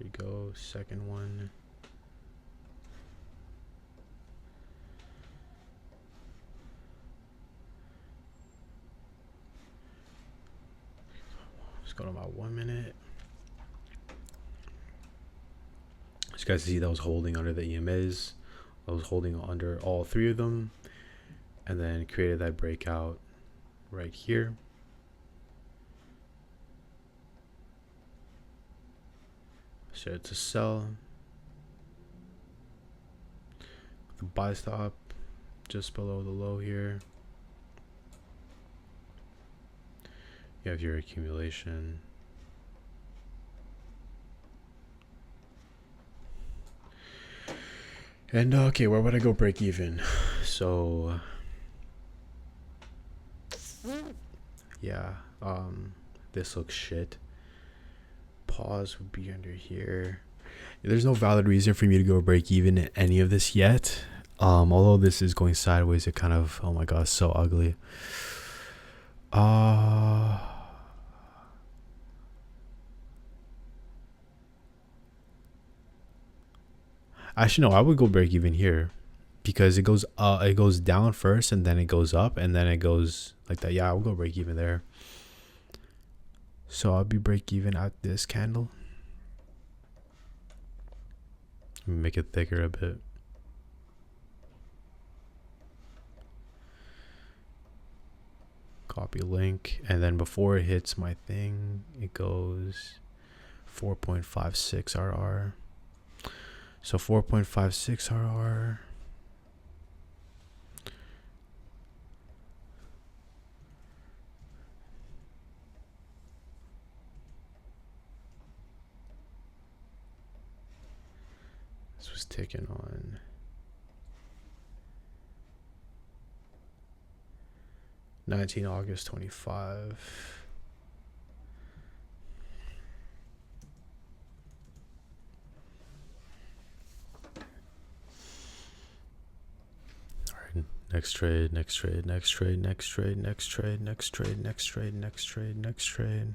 A: we go, second one. Let's go to about 1 minute. As you guys see, that was holding under the EMAs. I was holding under all three of them, and then created that breakout right here. So it's a sell. The buy stop just below the low here. You have your accumulation. And okay, where would I go break even? So yeah, this looks shit. Pause would be under here. There's no valid reason for me to go break even in any of this yet. Although this is going sideways, it kind of, oh my god, so ugly. Actually, no, I would go break even here, because it goes down first and then it goes up and then it goes like that. Yeah, I will go break even there. So I'll be break even at this candle. Make it thicker a bit. Copy link, and then before it hits my thing, it goes 4.56 RR. So 4.56 RR. This was taken on 19 August 25. Next trade, next trade, next trade, next trade, next trade, next trade, next trade, next trade, next trade.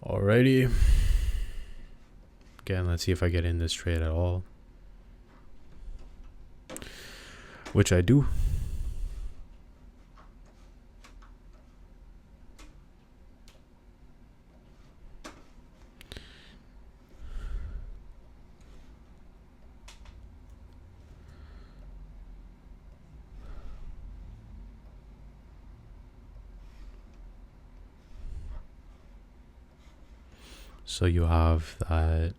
A: Alrighty. Again, let's see if I get in this trade at all. Which I do. So you have that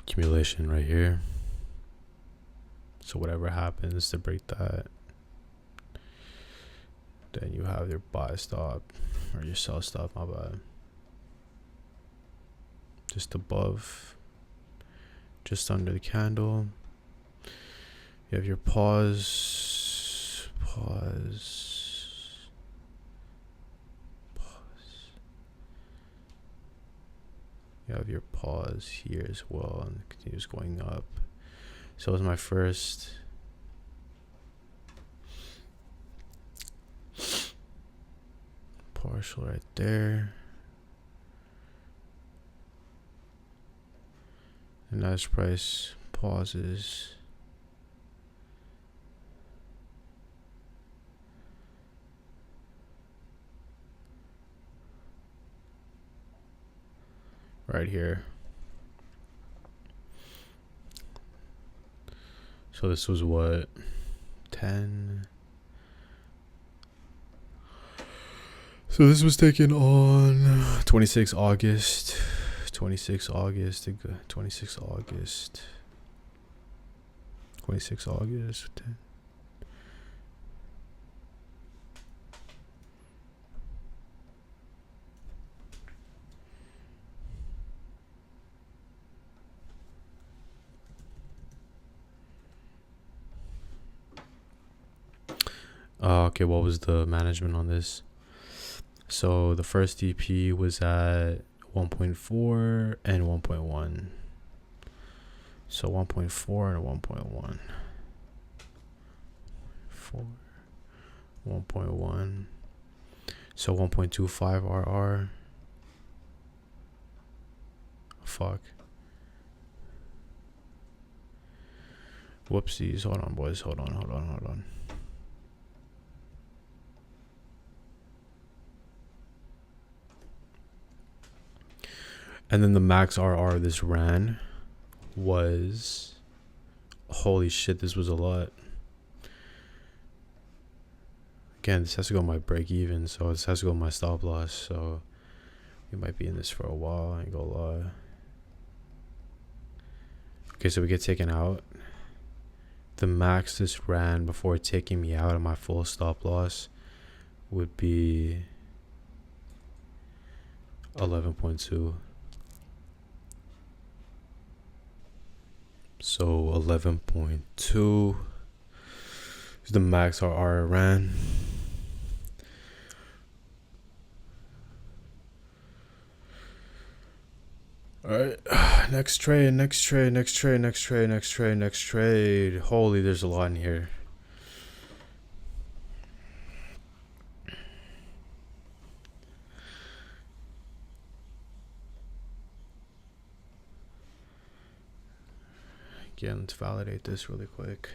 A: accumulation right here. So whatever happens to break that, then you have your buy stop or your sell stop, my bad. Just above, just under the candle. You have your pause. You have your pause here as well, and it continues going up. So it was my first partial right there. And as price pauses, right here. So this was what, 10. So this was taken on 26 August 26 August 26 August 26 August 10. Okay, what was the management on this? So the first DP was at 1.4 and 1.1. So 1.4 and 1.1. 1.1. So 1.25 RR. Fuck. Whoopsies. Hold on, boys. Hold on. And then the max RR this ran was, holy shit, this was a lot. Again, this has to go my break even, so this has to go my stop loss. So we might be in this for a while. I ain't gonna lie. Okay, so we get taken out. The max this ran before taking me out of my full stop loss would be 11.2. So 11.2 is the max RR ran. Alright, next trade. Holy, there's a lot in here. Again, let's validate this really quick.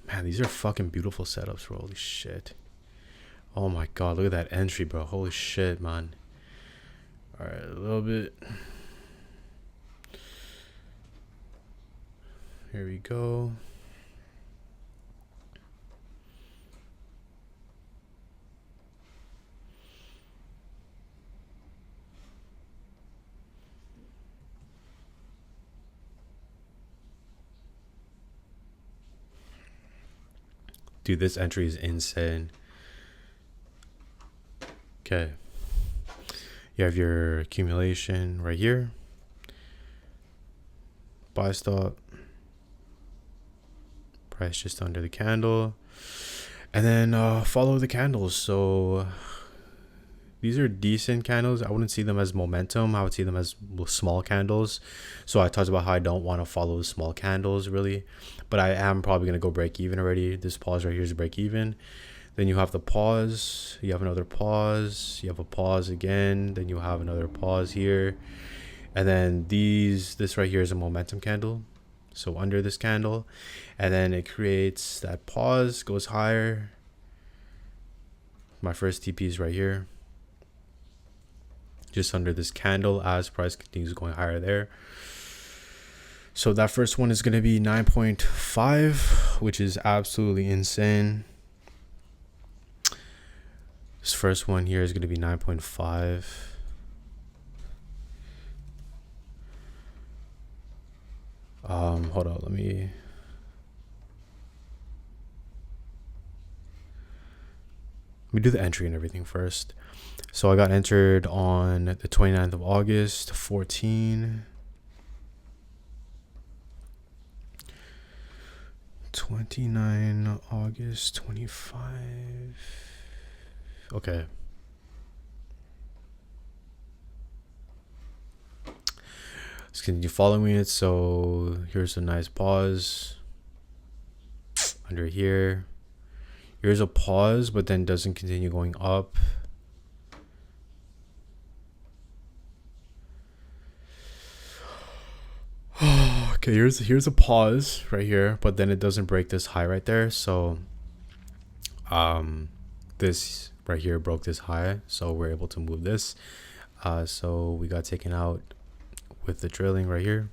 A: Man, these are fucking beautiful setups, bro. Holy shit. Oh my god, look at that entry, bro. Holy shit, man. Alright, a little bit. Here we go. Dude, this entry is insane. Okay. You have your accumulation right here. Buy stop. Price just under the candle. And then follow the candles. So these are decent candles. I wouldn't see them as momentum. I would see them as small candles. So I talked about how I don't want to follow the small candles really. But I am probably going to go break even already. This pause right here is break even. Then you have the pause. You have another pause. You have a pause again. Then you have another pause here. And then this right here is a momentum candle. So under this candle. And then it creates that pause, goes higher. My first TP is right here. Just under this candle as price continues going higher there. So that first one is going to be 9.5, which is absolutely insane. This first one here is going to be 9.5. Hold on, let me do the entry and everything first. So I got entered on the 29th of August, 14. 29 August 25. Okay. Let's continue following it. So here's a nice pause under here. Here's a pause, but then doesn't continue going up. Okay, here's a pause right here, but then it doesn't break this high right there. So this right here broke this high, so we're able to move this. So we got taken out with the drilling right here,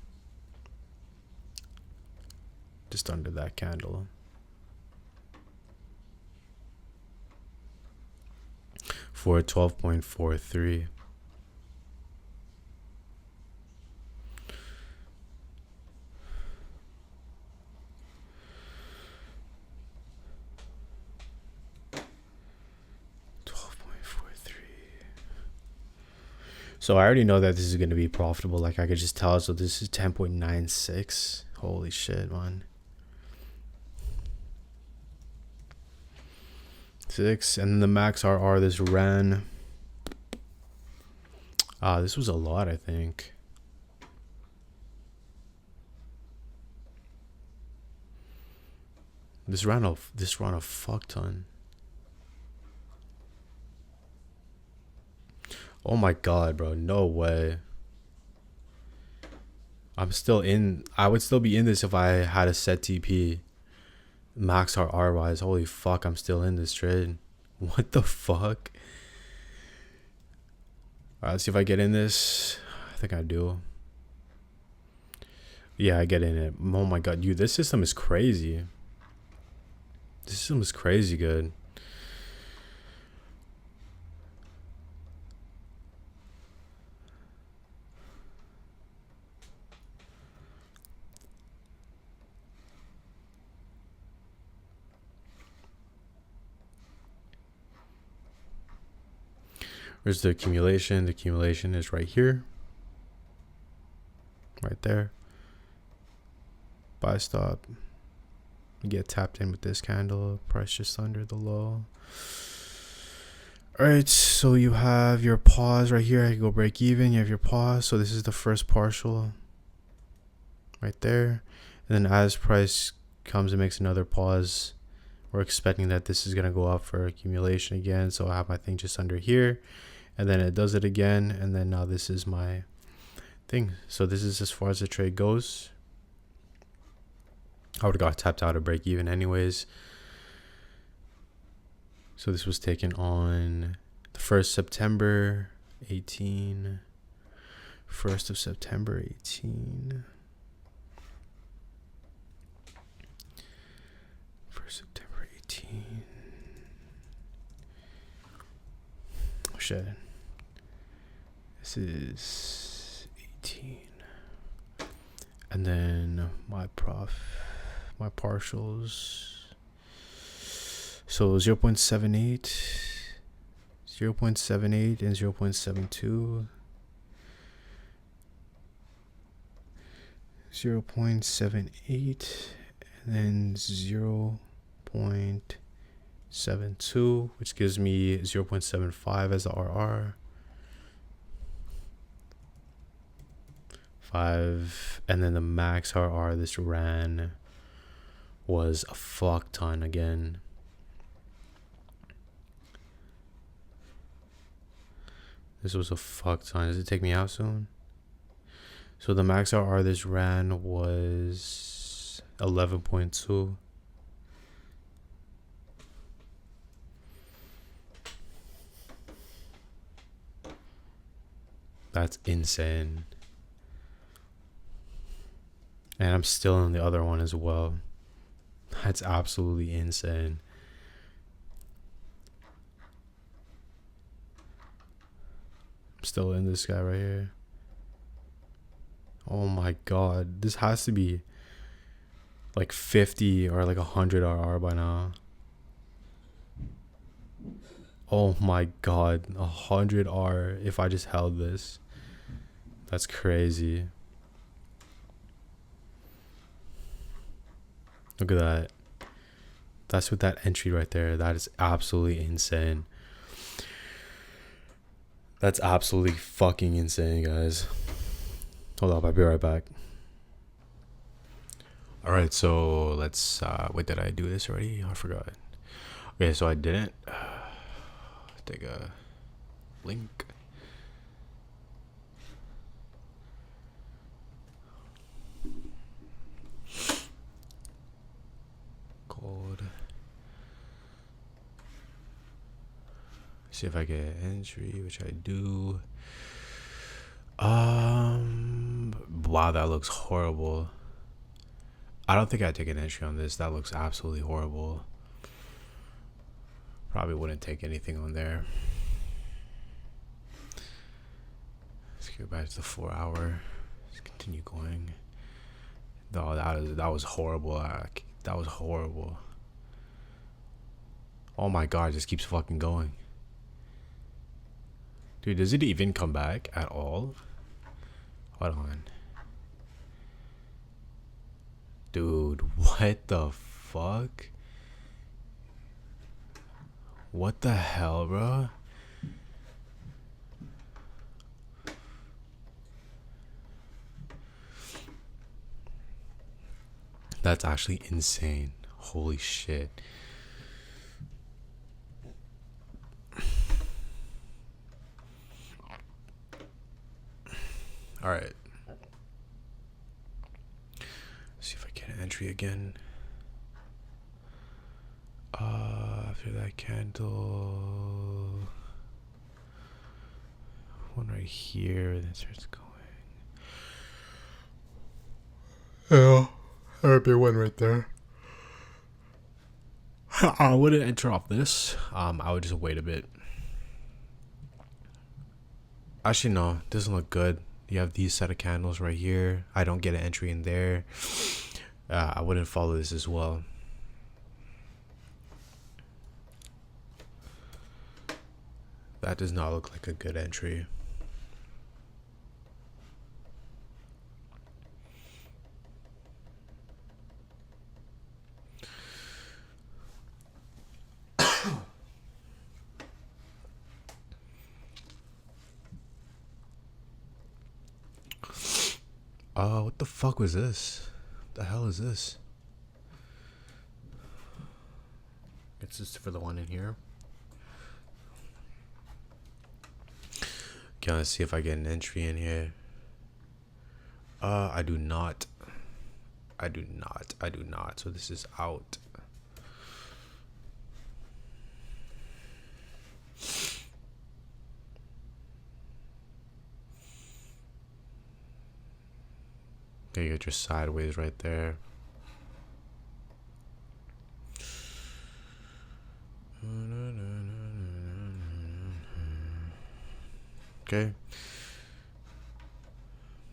A: just under that candle. For 12.43. So I already know that this is going to be profitable. Like I could just tell. So this is 10.96. Holy shit, man. 6. And then the max RR, this ran. This was a lot, I think. This ran a fuck ton. Oh my god, bro. No way. I'm still in. I would still be in this if I had a set TP. Max RR wise. Holy fuck, I'm still in this trade. What the fuck? Alright, let's see if I get in this. I think I do. Yeah, I get in it. Oh my god, dude, this system is crazy. This system is crazy good. Where's the accumulation? The accumulation is right here. Right there. Buy stop. You get tapped in with this candle. Price just under the low. Alright, so you have your pause right here. I can go break even. You have your pause. So this is the first partial. Right there. And then as price comes and makes another pause, we're expecting that this is going to go up for accumulation again. So I have my thing just under here. And then it does it again. And then now this is my thing. So this is as far as the trade goes. I would have got tapped out of break even anyways. So this was taken on the 1st September 18. 1st of September 18. 1st September 18. Oh shit. This is 18. And then my partials. So 0.78, 0.78 and 0.72. 0.78 and then 0.72, which gives me 0.75 as the RR. 5, and then the max RR this ran was a fuck ton again. This was a fuck ton. Does it take me out soon? So the max RR this ran was 11.2. That's insane. And I'm still in the other one as well. That's absolutely insane. I'm still in this guy right here. Oh my god. This has to be like 50 or like 100 RR by now. Oh my god. 100 R if I just held this. That's crazy. Look at that. That's with that entry right there. That is absolutely insane. That's absolutely fucking insane, guys. Hold up, I'll be right back. Alright, so let's wait, did I do this already? I forgot. Okay, so I didn't. Take a link. Code. See if I get entry, which I do. Wow, that looks horrible. I don't think I'd take an entry on this. That looks absolutely horrible. Probably wouldn't take anything on there. Let's get back to the 4 hour. Let's continue going. No, that was horrible. That was horrible. Oh my god, it just keeps fucking going. Dude, does it even come back at all? Hold on. Dude, what the fuck? What the hell, bro? That's actually insane. Holy shit. Alright. See if I get an entry again. After that candle. One right here, then starts going. Yeah, there'd be one right there. I wouldn't enter off this. I would just wait a bit. Actually, no, doesn't look good. You have these set of candles right here. I don't get an entry in there. I wouldn't follow this as well. That does not look like a good entry. What the fuck was this? The hell is this? It's just for the one in here. Okay, let's see if I get an entry in here. I do not. I do not. So this is out. Okay, you get your sideways right there. Okay.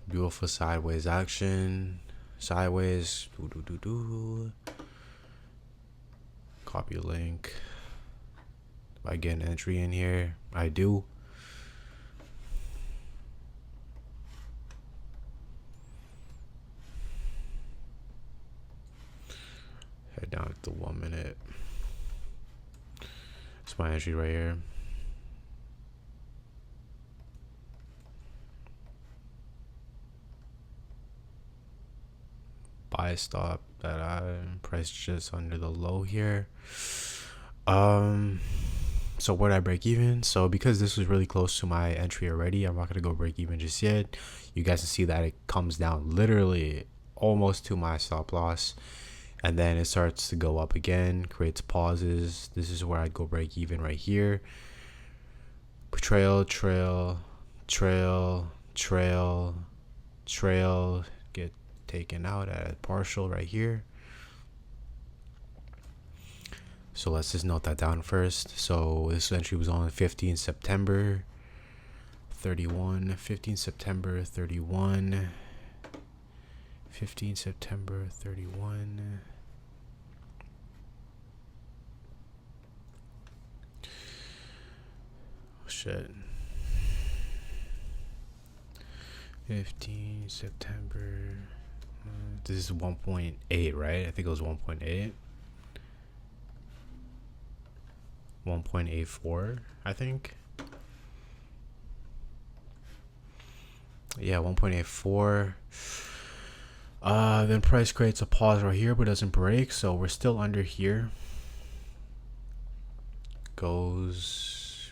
A: Beautiful sideways action. Sideways. Copy link. If I get an entry in here, I do. Head down to 1 minute. It's my entry right here. Buy stop that I priced just under the low here. So where did I break even? So because this was really close to my entry already, I'm not gonna go break even just yet. You guys can see that it comes down literally almost to my stop loss, and then it starts to go up again, creates pauses. This is where I'd go break even right here. Trail, get taken out at a partial right here. So let's just note that down first. So this entry was on 15 September 31, 15 September 31, 15 September 31. Oh, shit. 15 September. This is 1.8, right? I think it was 1.8. 1.84, I think. Yeah, 1.84. Then price creates a pause right here, but doesn't break, so we're still under here. Goes,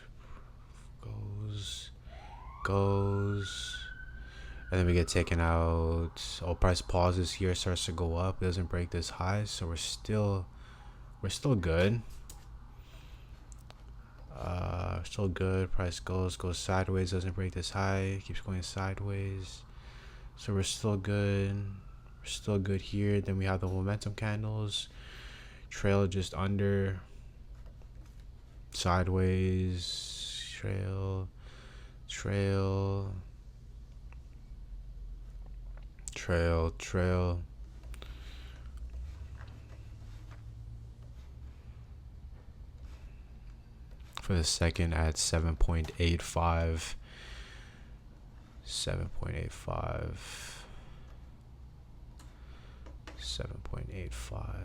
A: and then we get taken out. Oh, price pauses here, starts to go up, doesn't break this high, so we're still good. Still good. Price goes sideways, doesn't break this high, keeps going sideways. So we're still good. We're still good here. Then we have the momentum candles. Trail just under. Sideways. Trail. Trail. Trail. Trail. For the second at 7.85. 7.85. 7.85.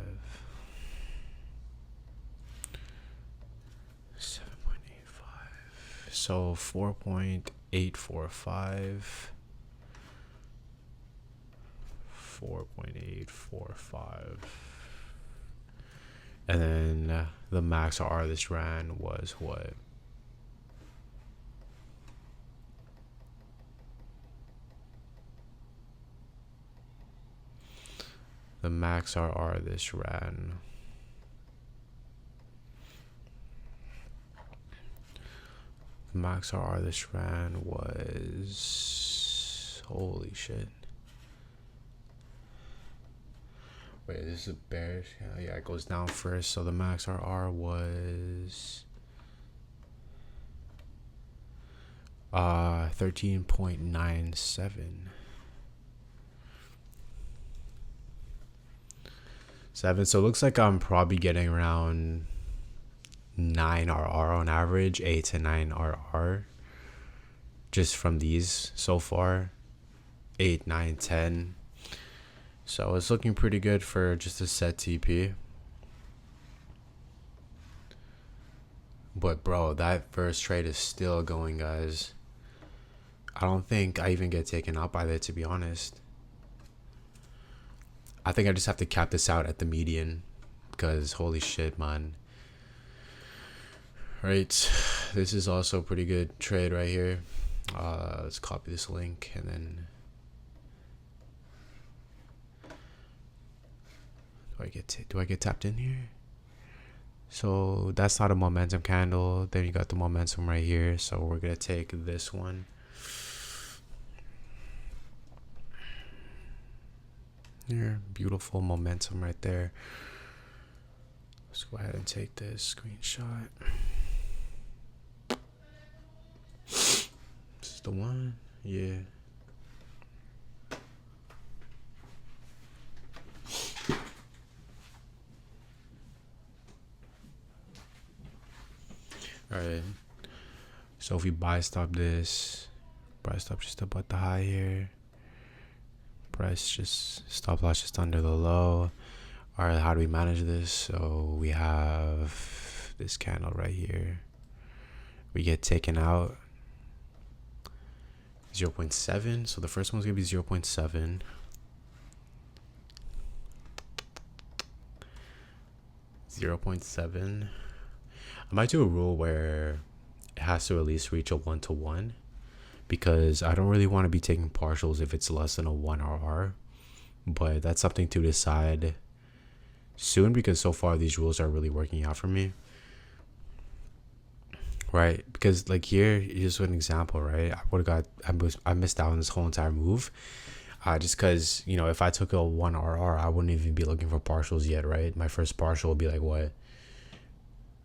A: 7.85. So 4.845. 4.845. And then the max R this ran was what? The max RR this ran. The max RR this ran was, holy shit. Wait, this is a bearish. Yeah, it goes down first. So the max RR was 13.97. 7. So it looks like I'm probably getting around 9 RR on average, 8 to 9 RR just from these so far. 8, 9, 10. So it's looking pretty good for just a set TP. But bro, that first trade is still going, guys. I don't think I even get taken out by that, to be honest. I think I just have to cap this out at the median, because holy shit, man. Right, this is also a pretty good trade right here. Let's copy this link and then do I get tapped in here? So that's not a momentum candle. Then you got the momentum right here. So we're gonna take this one. Here, beautiful momentum right there. Let's go ahead and take this screenshot. This is the one. Yeah. Alright. So if we buy stop this, buy stop just about the high here. Price just stop loss just under the low. Alright, how do we manage this? So we have this candle right here. We get taken out 0.7. So the first one's gonna be 0.7. 0.7. I might do a rule where it has to at least reach a 1-to-1, because I don't really want to be taking partials if it's less than a 1 RR. But that's something to decide soon, because so far these rules are really working out for me. Right? Because like here, here's an example, right? I missed out on this whole entire move. Just because, you know, if I took a 1 RR, I wouldn't even be looking for partials yet, right? My first partial would be like what?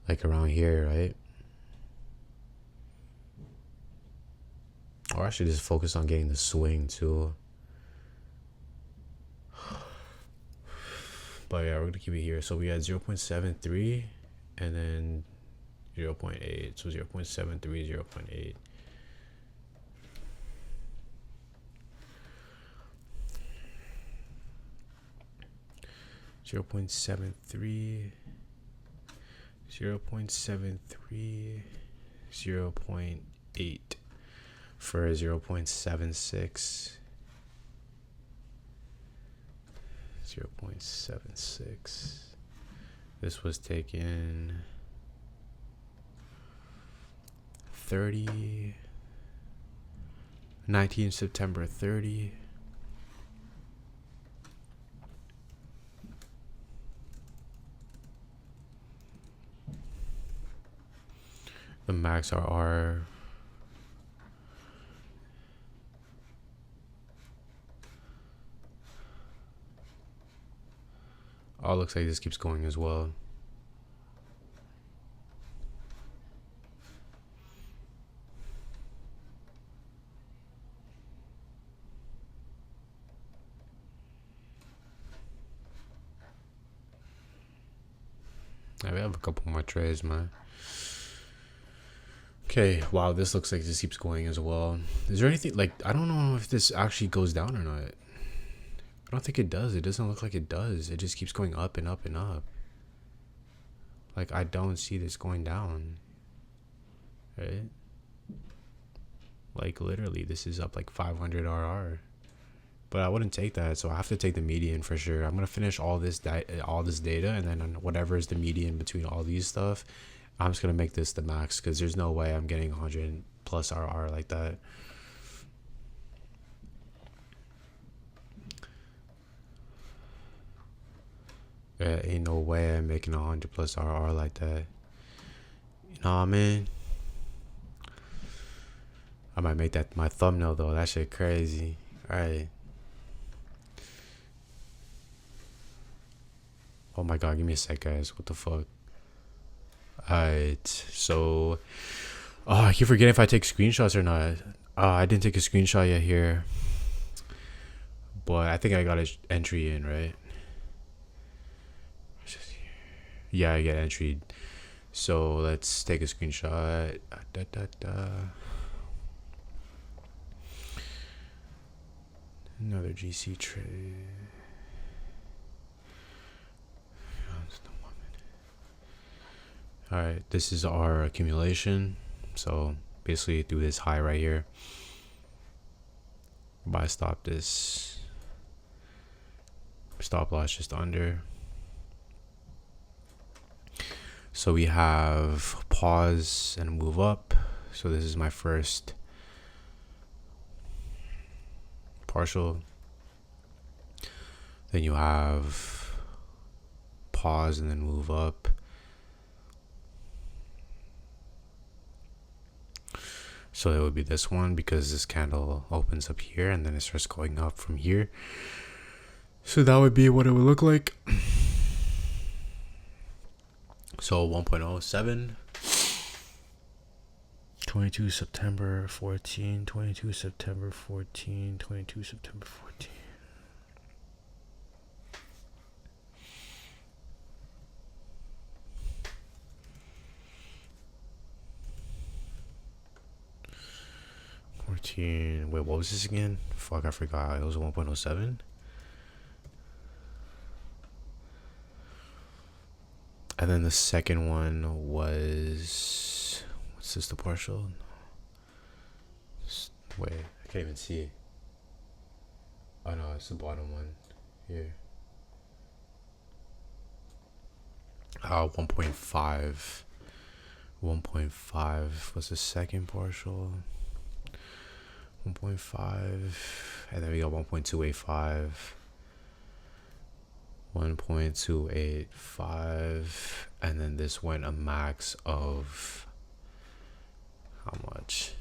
A: Like around here, right? Or I should just focus on getting the swing too. But yeah, we're gonna keep it here. So we had 0.73 and then 0.8. So 0.73, 0.8. 0.73, 0.73, 0.8 for 0.76, 0.76. This was taken 19 September 30. the max RR. Oh, it looks like this keeps going as well. Yeah, we have a couple more trays, man. Okay, wow, this looks like this keeps going as well. Is there anything, like, I don't know if this actually goes down or not. I don't think it does. It doesn't look like it does. It just keeps going up and up and up. Like, I don't see this going down. Right? Like, literally, this is up like 500 RR. But I wouldn't take that, so I have to take the median for sure. I'm gonna finish all this data, and then whatever is the median between all these stuff, I'm just gonna make this the max, because there's no way I'm getting 100 plus RR like that. There ain't no way I'm making 100 plus RR like that. You know what I mean? I might make that my thumbnail though. That shit crazy. All right. Oh my god, give me a sec, guys. What the fuck? Alright, so I keep forgetting if I take screenshots or not. I didn't take a screenshot yet here, but I think I got an entry in, right? Yeah, I get entry. So let's take a screenshot. Another GC trade. Alright, this is our accumulation. So basically through this high right here, buy stop this, stop loss just under. So we have pause and move up. So this is my first partial. Then you have pause and then move up. So it would be this one, because this candle opens up here and then it starts going up from here. So that would be what it would look like. So 1.07, 22 September 14, 22 September 14, 22 September 14. Wait, what was this again? Fuck, I forgot. It was 1.07. And then the second one was, what's this, the partial? Wait, I can't even see it. Oh no, it's the bottom one here. 1.5. 1.5 was the second partial. 1.5, and then we got 1.285, 1.285, and then this went a max of how much?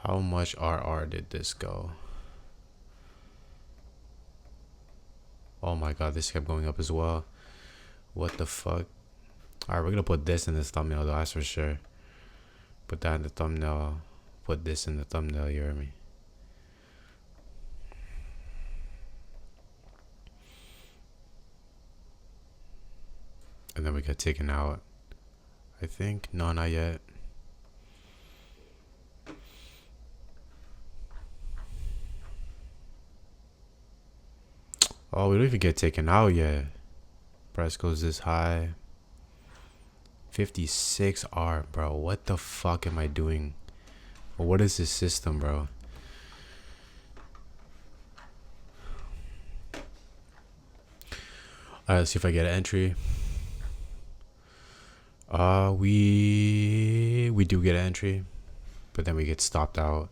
A: How much RR did this go? Oh my god, this kept going up as well. What the fuck? Alright, we're gonna put this in this thumbnail though, that's for sure. Put that in the thumbnail. Put this in the thumbnail, you hear me? And then we got taken out, I think. No, not yet. Oh, we don't even get taken out yet. Price goes this high. 56R, bro. What the fuck am I doing? What is this system, bro? Alright, let's see if I get an entry. We do get an entry, but then we get stopped out.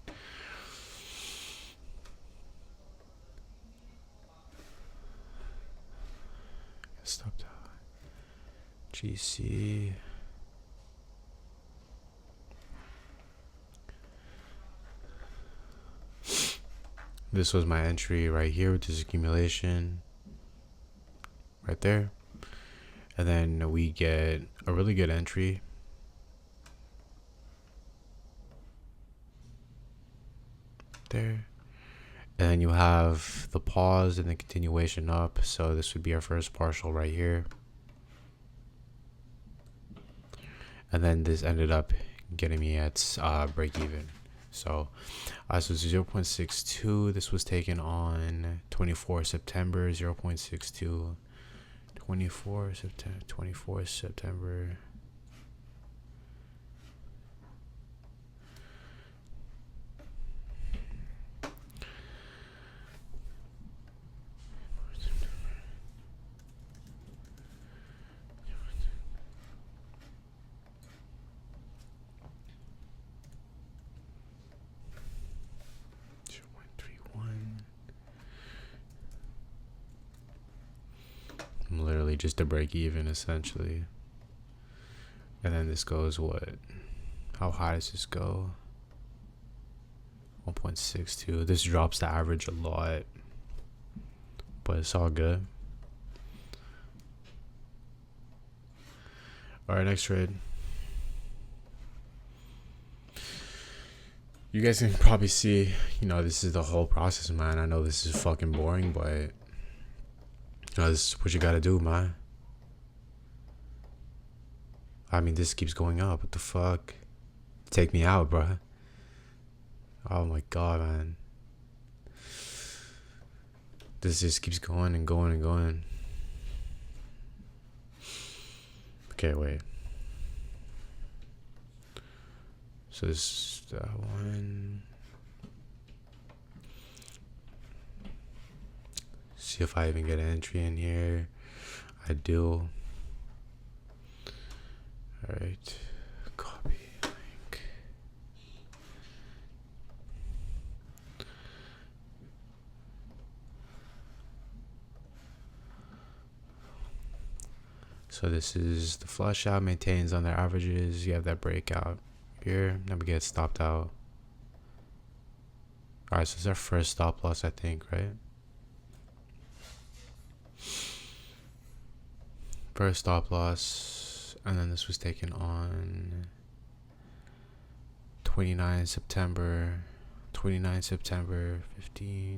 A: Stopped out. GC. This was my entry right here, which is accumulation right there. And then we get a really good entry. There. And then you have the pause and the continuation up. So this would be our first partial right here. And then this ended up getting me at break even. So 0.62. This was taken on 24 September. 0.62. 24 September. Literally just to break even essentially. And then this goes what? How high does this go? 1.62. This drops the average a lot, but it's all good. All right, next trade. You guys can probably see, this is the whole process, man. I know this is fucking boring, but this is what you gotta do, man. I mean, this keeps going up. What the fuck? Take me out, bro. Oh my god, man. This just keeps going and going and going. Okay, wait. So this is that one. See if I even get an entry in here. I do. Alright. Copy link. So this is the flush out, maintains on their averages. You have that breakout here. Then we get stopped out. Alright, so it's our first stop loss, I think, right? First stop loss. And then this was taken on 29 September 15,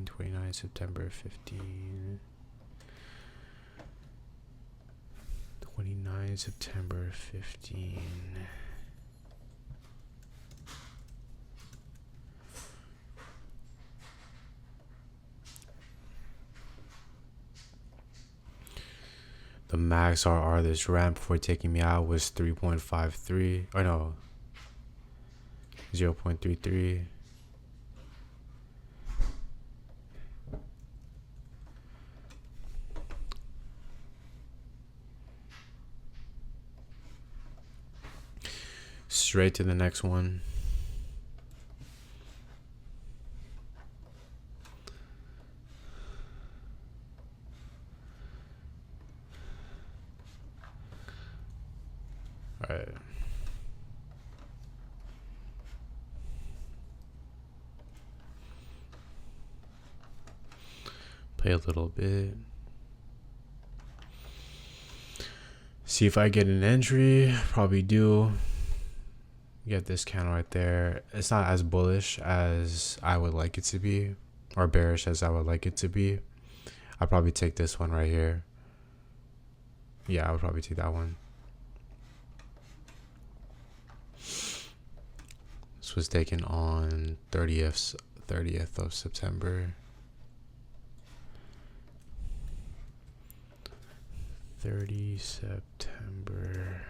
A: 29 September 15. 29 September 15. The max RR this ran before taking me out was 3.53. Or no, 0.33. Straight to the next one. All right. Play a little bit. See if I get an entry. Probably do. Get this candle right there. It's not as bullish as I would like it to be, or bearish as I would like it to be. I'd probably take this one right here. Yeah, I would probably take that one. This was taken on 30th of September. 30 September.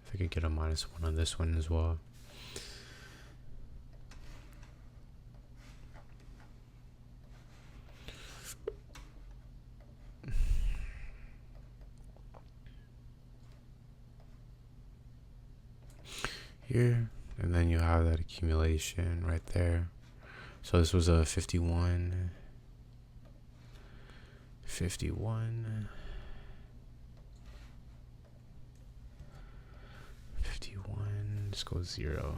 A: If I could get a -1 on this one as well. Here, and then you have that accumulation right there. So this was a 51 51. 51. Let's go 0.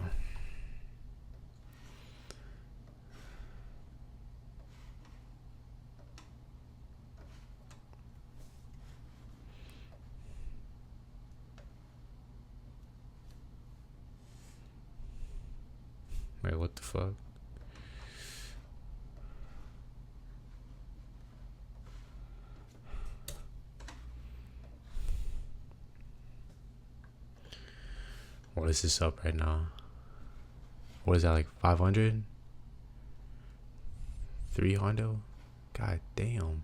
A: Wait, what the fuck? What is this up right now? What is that, like 500? 300? God damn.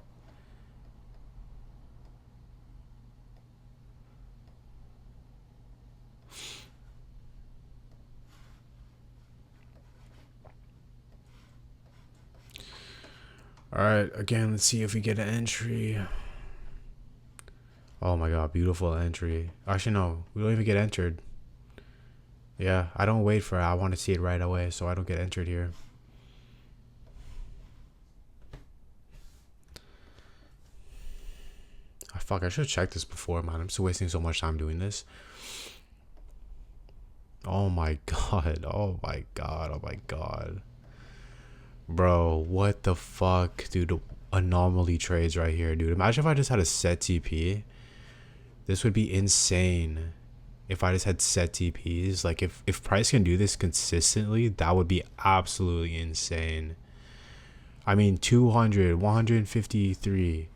A: Alright, again, let's see if we get an entry. Oh my god, beautiful entry. Actually, no, we don't even get entered. Yeah, I don't wait for it. I want to see it right away, so I don't get entered here. Fuck, I should have checked this before, man. I'm still wasting so much time doing this. Oh my god. Oh my god. Oh my god. Bro, what the fuck, dude? Anomaly trades right here, dude. Imagine if I just had a set TP. This would be insane. If I just had set TPs, like if price can do this consistently, that would be absolutely insane. I mean, 200, 153,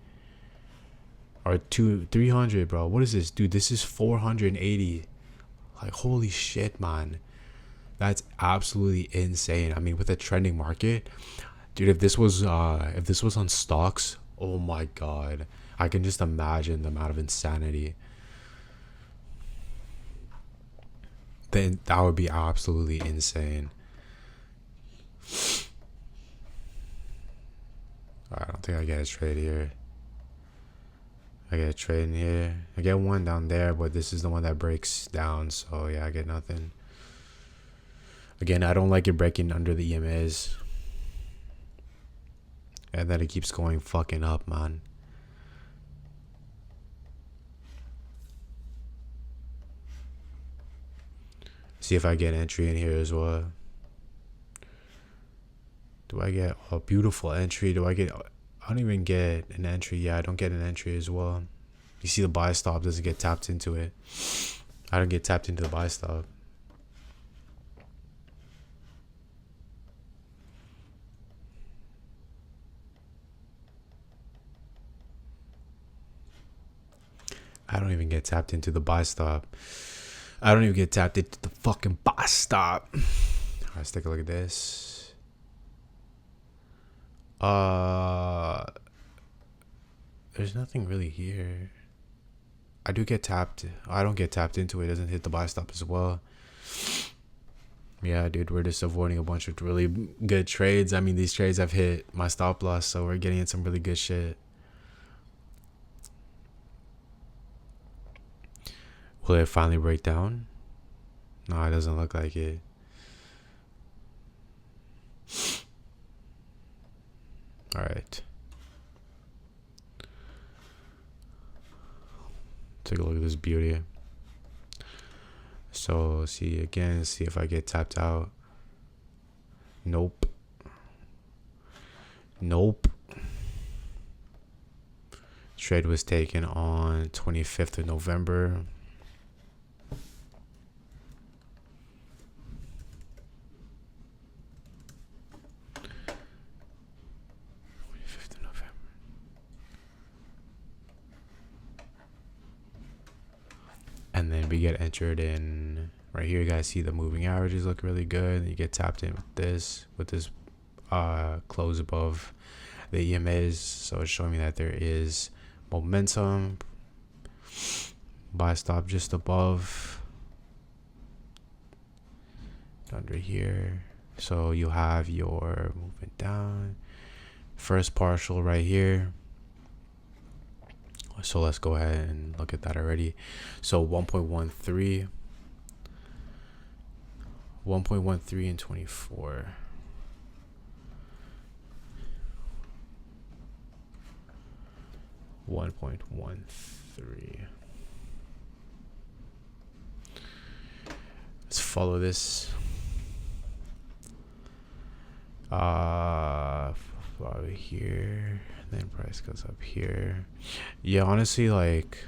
A: or 300, bro. What is this, dude? This is 480. Like, holy shit, man. That's absolutely insane. I mean, with a trending market, dude, if this was on stocks, oh my god, I can just imagine the amount of insanity. Then that would be absolutely insane. I don't think I get a trade here. I get a trade in here. I get one down there, but this is the one that breaks down. So yeah, I get nothing. Again, I don't like it breaking under the EMAs. And then it keeps going fucking up, man. See if I get an entry in here as well. Do I get a beautiful entry? I don't even get an entry. Yeah, I don't get an entry as well. You see the buy stop doesn't get tapped into it. I don't get tapped into the buy stop. I don't even get tapped into the buy stop. I don't even get tapped into the fucking buy stop. All right, let's take a look at this. There's nothing really here. I do get tapped. I don't get tapped into it. It doesn't hit the buy stop as well. Yeah, dude, we're just avoiding a bunch of really good trades. I mean, these trades have hit my stop loss, so we're getting in some really good shit. Will it finally break down? No, it doesn't look like it. All right. Take a look at this beauty. So see again, see if I get tapped out. Nope. Nope. Trade was taken on 25th of November. And then we get entered in right here. You guys see the moving averages look really good. You get tapped in with this close above the EMAs. So it's showing me that there is momentum. Buy stop just above, under here. So you have your movement down. First partial right here. So let's go ahead and look at that already. So 1.13 and 24. 1.13. Let's follow this. Over here, then price goes up here. Yeah, honestly, like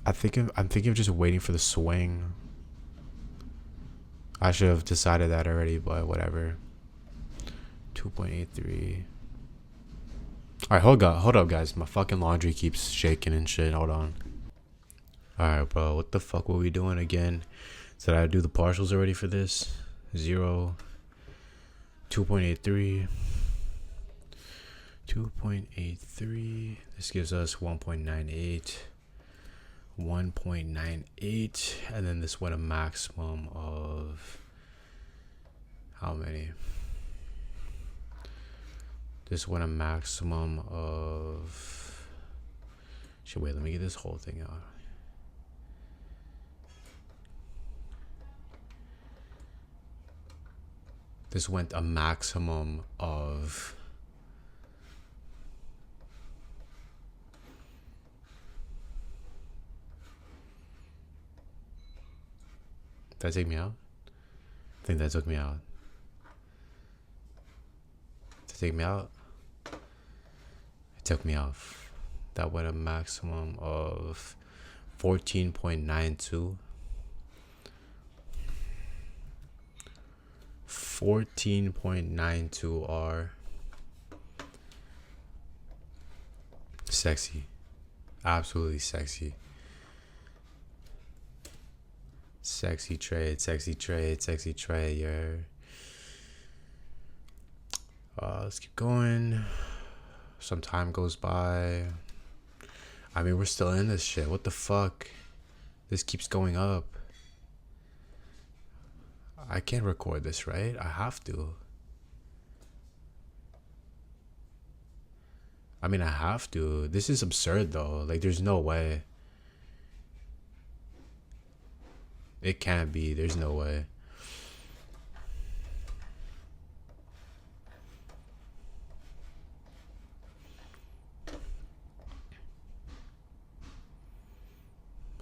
A: I'm thinking of just waiting for the swing. I should have decided that already, but whatever. 2.83. Alright, hold up, guys. My fucking laundry keeps shaking and shit. Hold on. Alright, bro. What the fuck were we doing again? Did I do the partials already for this? 0. 2.83. 2.83. This gives us 1.98. 1.98. And then this went a maximum of how many? This went a maximum of. Wait, let me get this whole thing out. This went a maximum of. Did that take me out? I think that took me out. Did it take me out? It took me off. That went a maximum of 14.92. 14.92 R. Sexy. Absolutely sexy. Sexy trade, sexy trade, sexy trade, yeah. Let's keep going. Some time goes by. I mean, we're still in this shit. What the fuck? This keeps going up. I can't record this, right? I have to. I mean, I have to. This is absurd, though. Like, there's no way. It can't be. There's no way.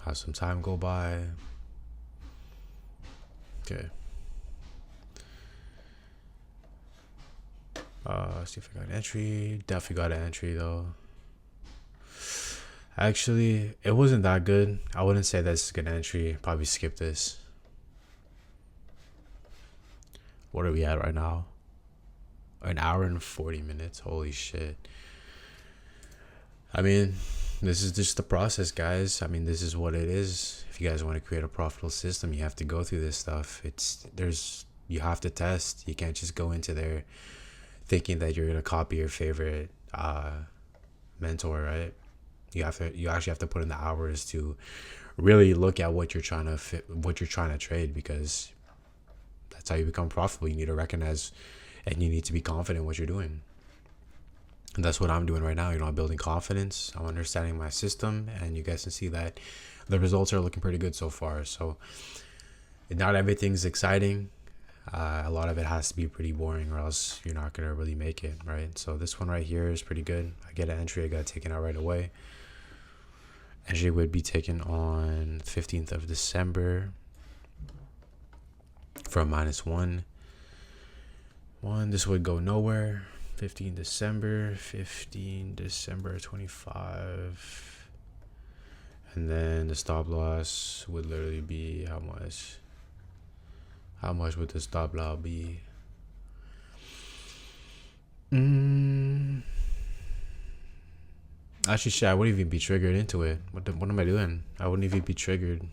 A: Have some time go by. Okay. See if I got an entry. Definitely got an entry though. Actually, it wasn't that good. I wouldn't say that's a good entry. Probably skip this. What are we at right now? An hour and 40 minutes. Holy shit. I mean, this is just the process, guys. I mean, this is what it is. If you guys want to create a profitable system, you have to go through this stuff. You have to test. You can't just go into there thinking that you're gonna copy your favorite mentor, right? You actually have to put in the hours to really look at what you're trying to trade, because that's how you become profitable. You need to recognize and you need to be confident in what you're doing. And that's what I'm doing right now. I'm building confidence. I'm understanding my system, and you guys can see that the results are looking pretty good so far. So not everything's exciting. A lot of it has to be pretty boring, or else you're not going to really make it, right? So this one right here is pretty good. I get an entry. I got taken out right away. Entry would be taken on 15th of December from -1. This would go nowhere. 15 December 25. And then the stop loss would literally be how much? How much would the stop loss be? Actually, shit, I wouldn't even be triggered into it. What am I doing? I wouldn't even be triggered.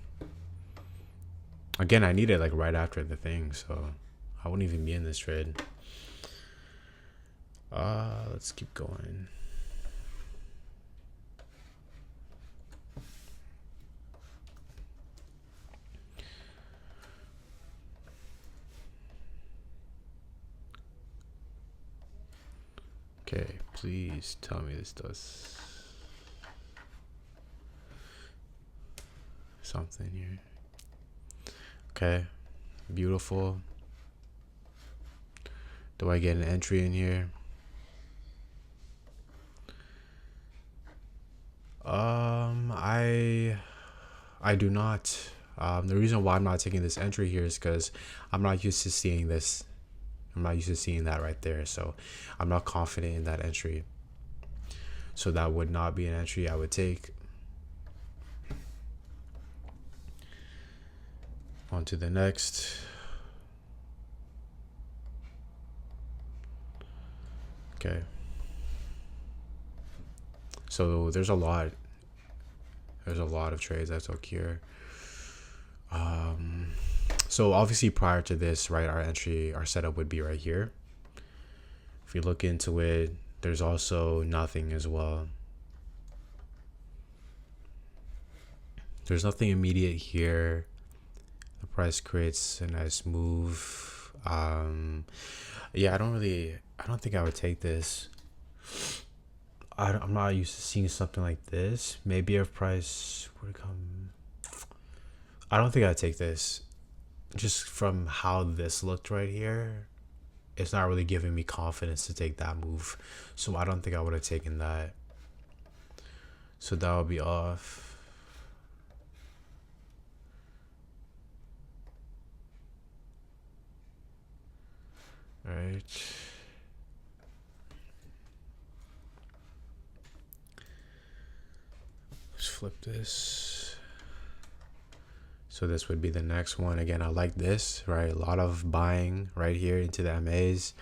A: Again, I need it like right after the thing, so I wouldn't even be in this trade. Let's keep going. Okay, please tell me this does something here. Okay, beautiful. Do I get an entry in here? I do not. The reason why I'm not taking this entry here is because I'm not used to seeing this. I'm not used to seeing that right there. So I'm not confident in that entry. So that would not be an entry I would take. On to the next. Okay. So there's a lot of trades I took here. So obviously prior to this, right, our setup would be right here. If you look into it, there's also nothing as well. There's nothing immediate here. The price creates a nice move. Yeah, I don't think I would take this. I'm not used to seeing something like this. Maybe if price were to come, I don't think I'd take this. Just from how this looked right here, it's not really giving me confidence to take that move. So I don't think I would have taken that. So that would be off. All right. Let's flip this. So this would be the next one. Again, I like this, right? A lot of buying right here into the MAs.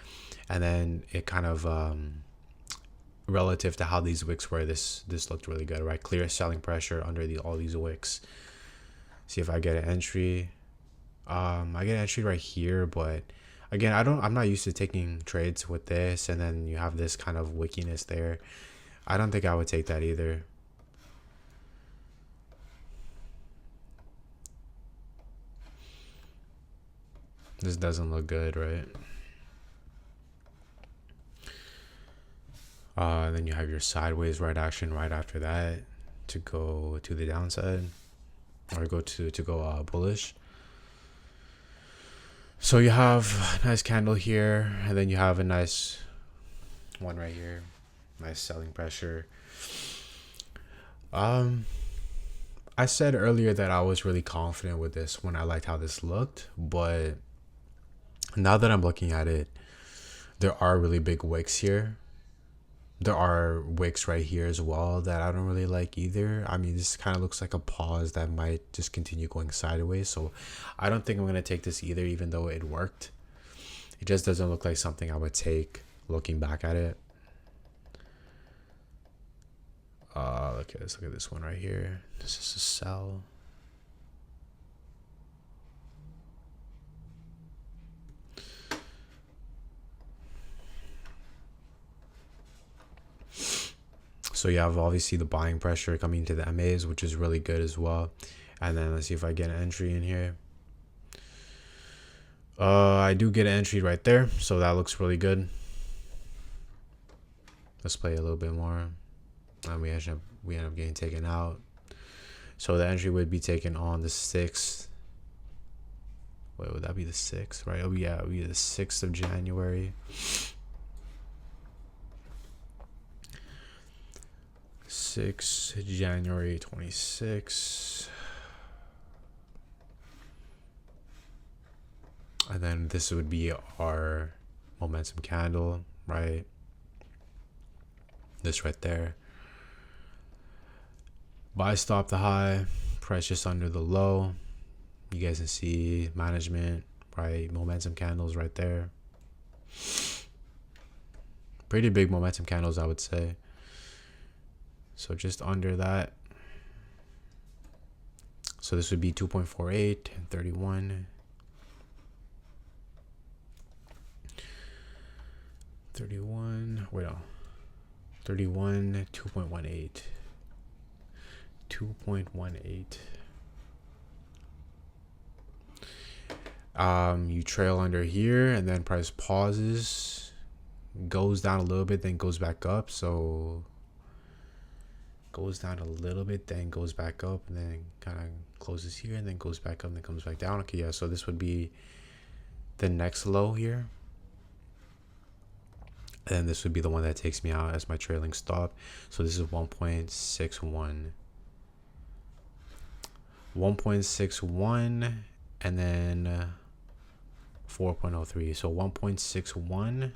A: And then it kind of, relative to how these wicks were, this looked really good, right? Clear selling pressure under all these wicks. See if I get an entry. I get an entry right here, but again, I'm not used to taking trades with this, and then you have this kind of wickiness there. I don't think I would take that either. This doesn't look good, right? Then you have your sideways right action right after that to go to the downside, or go to bullish. So you have a nice candle here, and then you have a nice one right here. Nice selling pressure. I said earlier that I was really confident with this when I liked how this looked, but now that I'm looking at it, there are really big wicks here. There are wicks right here as well that I don't really like either. I mean, this kind of looks like a pause that might just continue going sideways. So I don't think I'm going to take this either, even though it worked. It just doesn't look like something I would take looking back at it. Okay, let's look at this one right here. This is a sell. So you have obviously the buying pressure coming to the MAs, which is really good as well. And then let's see if I get an entry in here. I do get an entry right there, so that looks really good. Let's play a little bit more. And we end up getting taken out. So the entry would be taken on the 6th. Wait, would that be the 6th, right? Oh yeah, it would be the 6th of January. 6 January 26. And then this would be our momentum candle, right? This right there. Buy stop the high, price just under the low. You guys can see management, right? Momentum candles right there. Pretty big momentum candles, I would say. So just under that. So this would be 2.48 and 31. 31, wait no. 31, 2.18. 2.18. You trail under here, and then price pauses, goes down a little bit, then goes back up. So goes down a little bit, then goes back up, and then kind of closes here, and then goes back up, and then comes back down. Okay, yeah, so this would be the next low here. And this would be the one that takes me out as my trailing stop. So this is 1.61. 1.61 and then 4.03. So 1.61,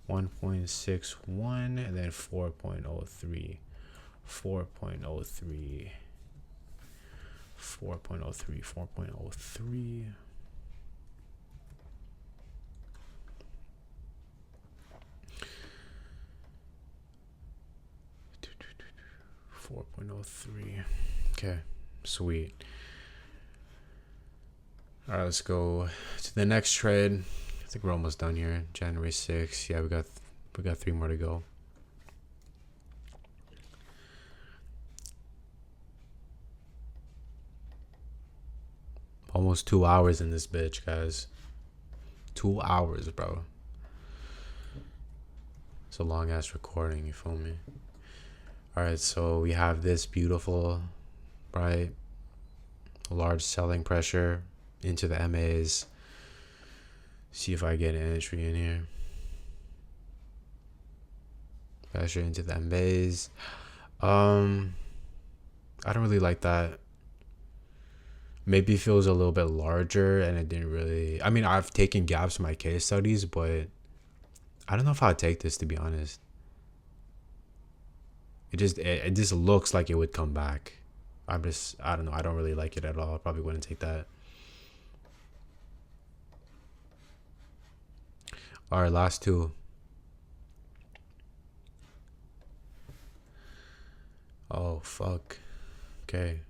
A: 1.61 and then 4.03, 4.03, 4.03, 4.03. 4.03. Okay, sweet. All right, let's go to the next trade. I think we're almost done here. January 6th. Yeah, we got 3 more to go. Almost 2 hours in this bitch, guys. 2 hours, bro. It's a long ass recording, you feel me? All right, so we have this beautiful, right, large selling pressure into the MAs. See if I get an entry in here. Pressure into the MAs. I don't really like that. Maybe it feels a little bit larger and it didn't really, I mean, I've taken gaps in my case studies, but I don't know if I'd take this, to be honest. It just looks like it would come back. I don't know. I don't really like it at all. I probably wouldn't take that. All right, last two. Oh, fuck. Okay.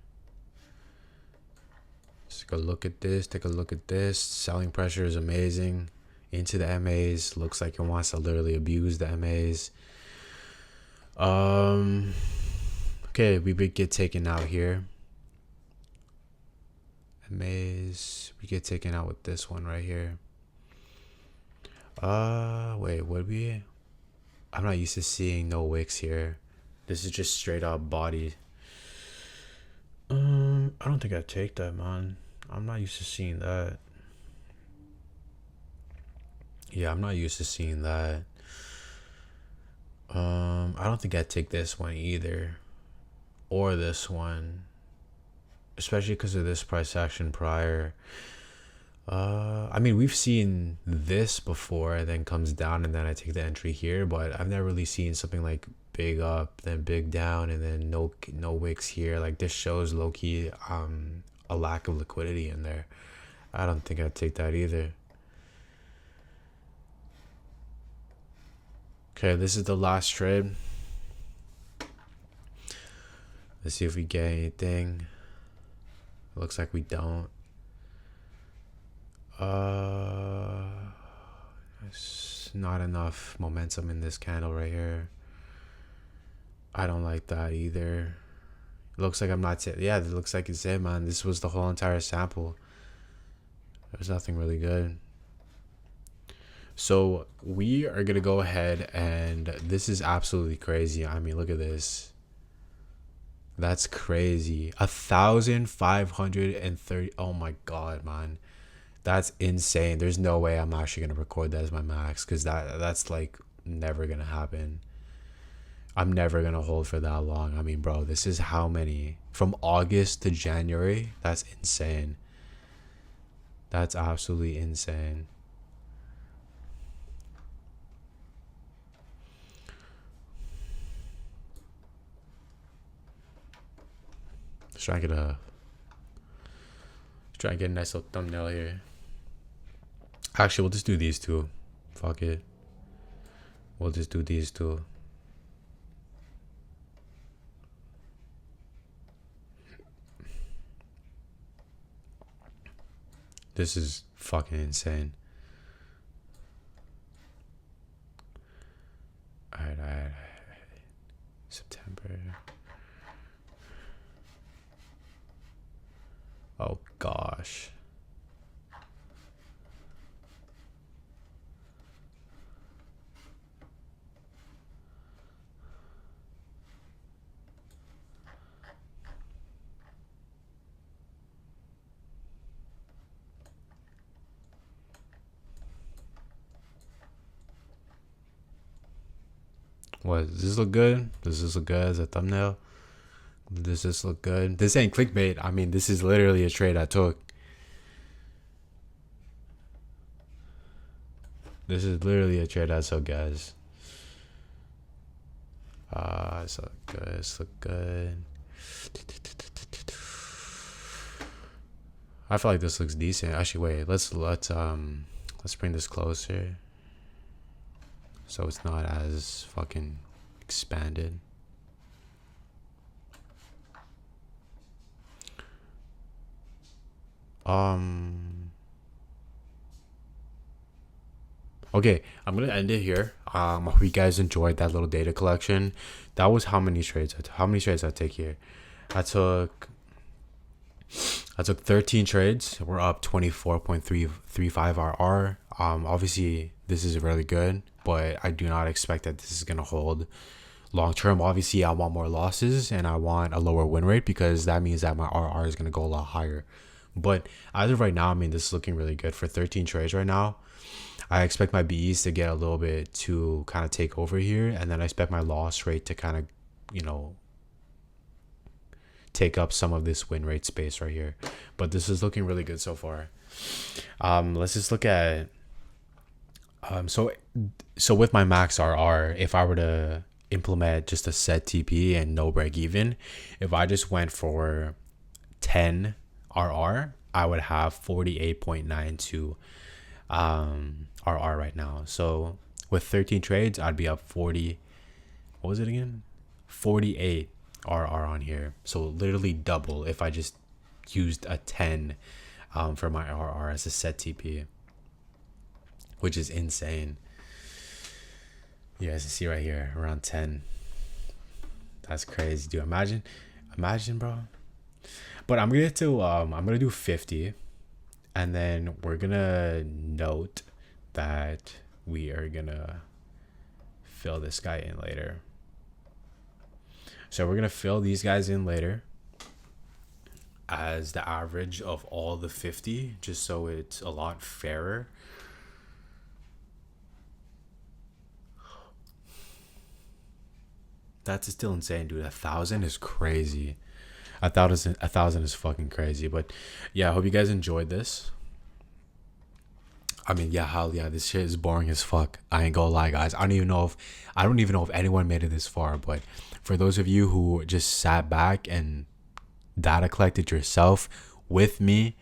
A: Let's take a look at this. Take a look at this. Selling pressure is amazing. Into the MAs. Looks like it wants to literally abuse the MAs. Okay, we would get taken out here. MAs. We get taken out with this one right here. Wait, would we? I'm not used to seeing no wicks here. This is just straight up body. I don't think I'd take that, man. I'm not used to seeing that. Yeah, I'm not used to seeing that. I don't think I'd take this one either. Or this one. Especially because of this price action prior. I mean, we've seen this before and then comes down and then I take the entry here, but I've never really seen something like big up, then big down, and then no wicks here. Like, this shows low-key a lack of liquidity in there. I don't think I'd take that either. Okay, this is the last trade. Let's see if we get anything. It looks like we don't. There's not enough momentum in this candle right here. I don't like that either. It looks like I'm not yeah, it looks like it's it, man. This was the whole entire sample. There's nothing really good. So we are gonna go ahead, and this is absolutely crazy. I mean, look at this. That's crazy. 1,530. Oh my god, man. That's insane. There's no way I'm actually gonna record that as my max, because that's like never gonna happen. I'm never gonna hold for that long. I mean, bro, this is how many from August to January. That's insane. That's absolutely insane. Let's try and get a nice little thumbnail here. Actually, we'll just do these two. Fuck it. We'll just do these two. This is fucking insane. Alright. September. Oh gosh. What, does this look good? Does this look good as a thumbnail? Does this look good? This ain't clickbait. I mean, this is literally a trade I took. This is literally a trade I took, guys. This look good. This look good. I feel like this looks decent. Actually, wait. Let's bring this closer, so it's not as fucking expanded. Okay, I'm gonna end it here. I hope you guys enjoyed that little data collection. That was how many trades I take here. I took 13 trades. We're up 24.335 RR. Obviously this is really good, but I do not expect that this is gonna hold long term. Obviously I want more losses and I want a lower win rate, because that means that my RR is gonna go a lot higher. But as of right now, I mean, this is looking really good for 13 trades right now. I expect my BEs to get a little bit to kind of take over here, and then I expect my loss rate to kind of, take up some of this win rate space right here. But this is looking really good so far. Let's just look at so with my max RR, if I were to implement just a set TP and no break even, if I just went for 10 RR, I would have 48.92 RR right now. So with 13 trades, I'd be up 40. What was it again? 48 RR on here. So literally double if I just used a 10 for my RR as a set TP, which is insane. You guys can see right here, around 10. That's crazy, dude. Imagine, bro. But I'm gonna do 50, and then we're gonna note that we are gonna fill this guy in later. So we're gonna fill these guys in later as the average of all the 50, just so it's a lot fairer. That's still insane, dude. 1,000 is crazy. 1,000 is fucking crazy. But yeah, I hope you guys enjoyed this. I mean, yeah, hell yeah, this shit is boring as fuck. I ain't gonna lie, guys. I don't even know if anyone made it this far. But for those of you who just sat back and data collected yourself with me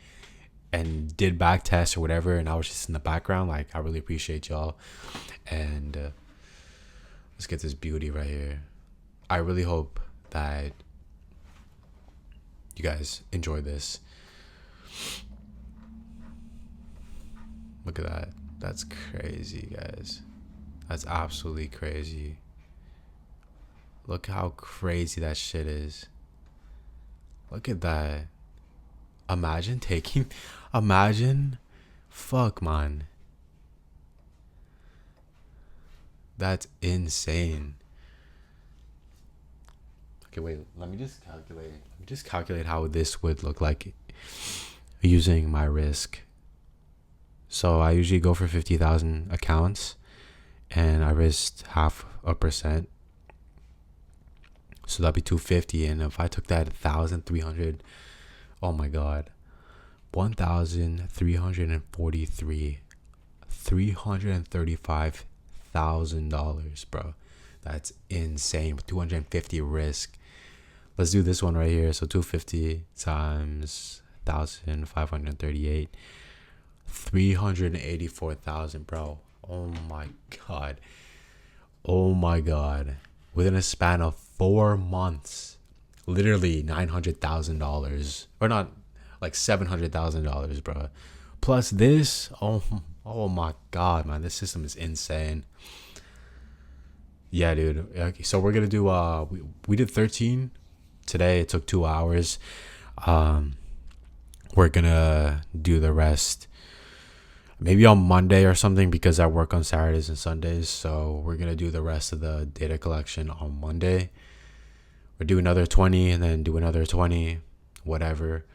A: and did backtest or whatever, and I was just in the background, like, I really appreciate y'all. And let's get this beauty right here. I really hope that you guys enjoy this. Look at that. That's crazy, guys. That's absolutely crazy. Look how crazy that shit is. Look at that. Imagine fuck, man. That's insane. Okay, wait, let me just calculate how this would look like using my risk. So I usually go for 50,000 accounts, and I risked 0.5%. So that'd be 250. And if I took that 1,300, oh my God, 1,343, $335,000, bro. That's insane. 250 risk. Let's do this one right here. So 250 times 1,538. 384,000, bro. Oh my God. Within a span of 4 months, literally $900,000, or not, like $700,000, bro. Plus this, oh my God, man, this system is insane. Yeah, dude. Okay, so we're gonna do we did 13 today. It took 2 hours. We're gonna do the rest maybe on Monday or something, because I work on Saturdays and Sundays. So we're gonna do the rest of the data collection on Monday. We'll do another 20 and then do another 20, whatever,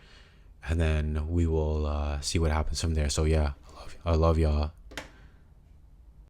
A: and then we will see what happens from there. So yeah, I love y'all.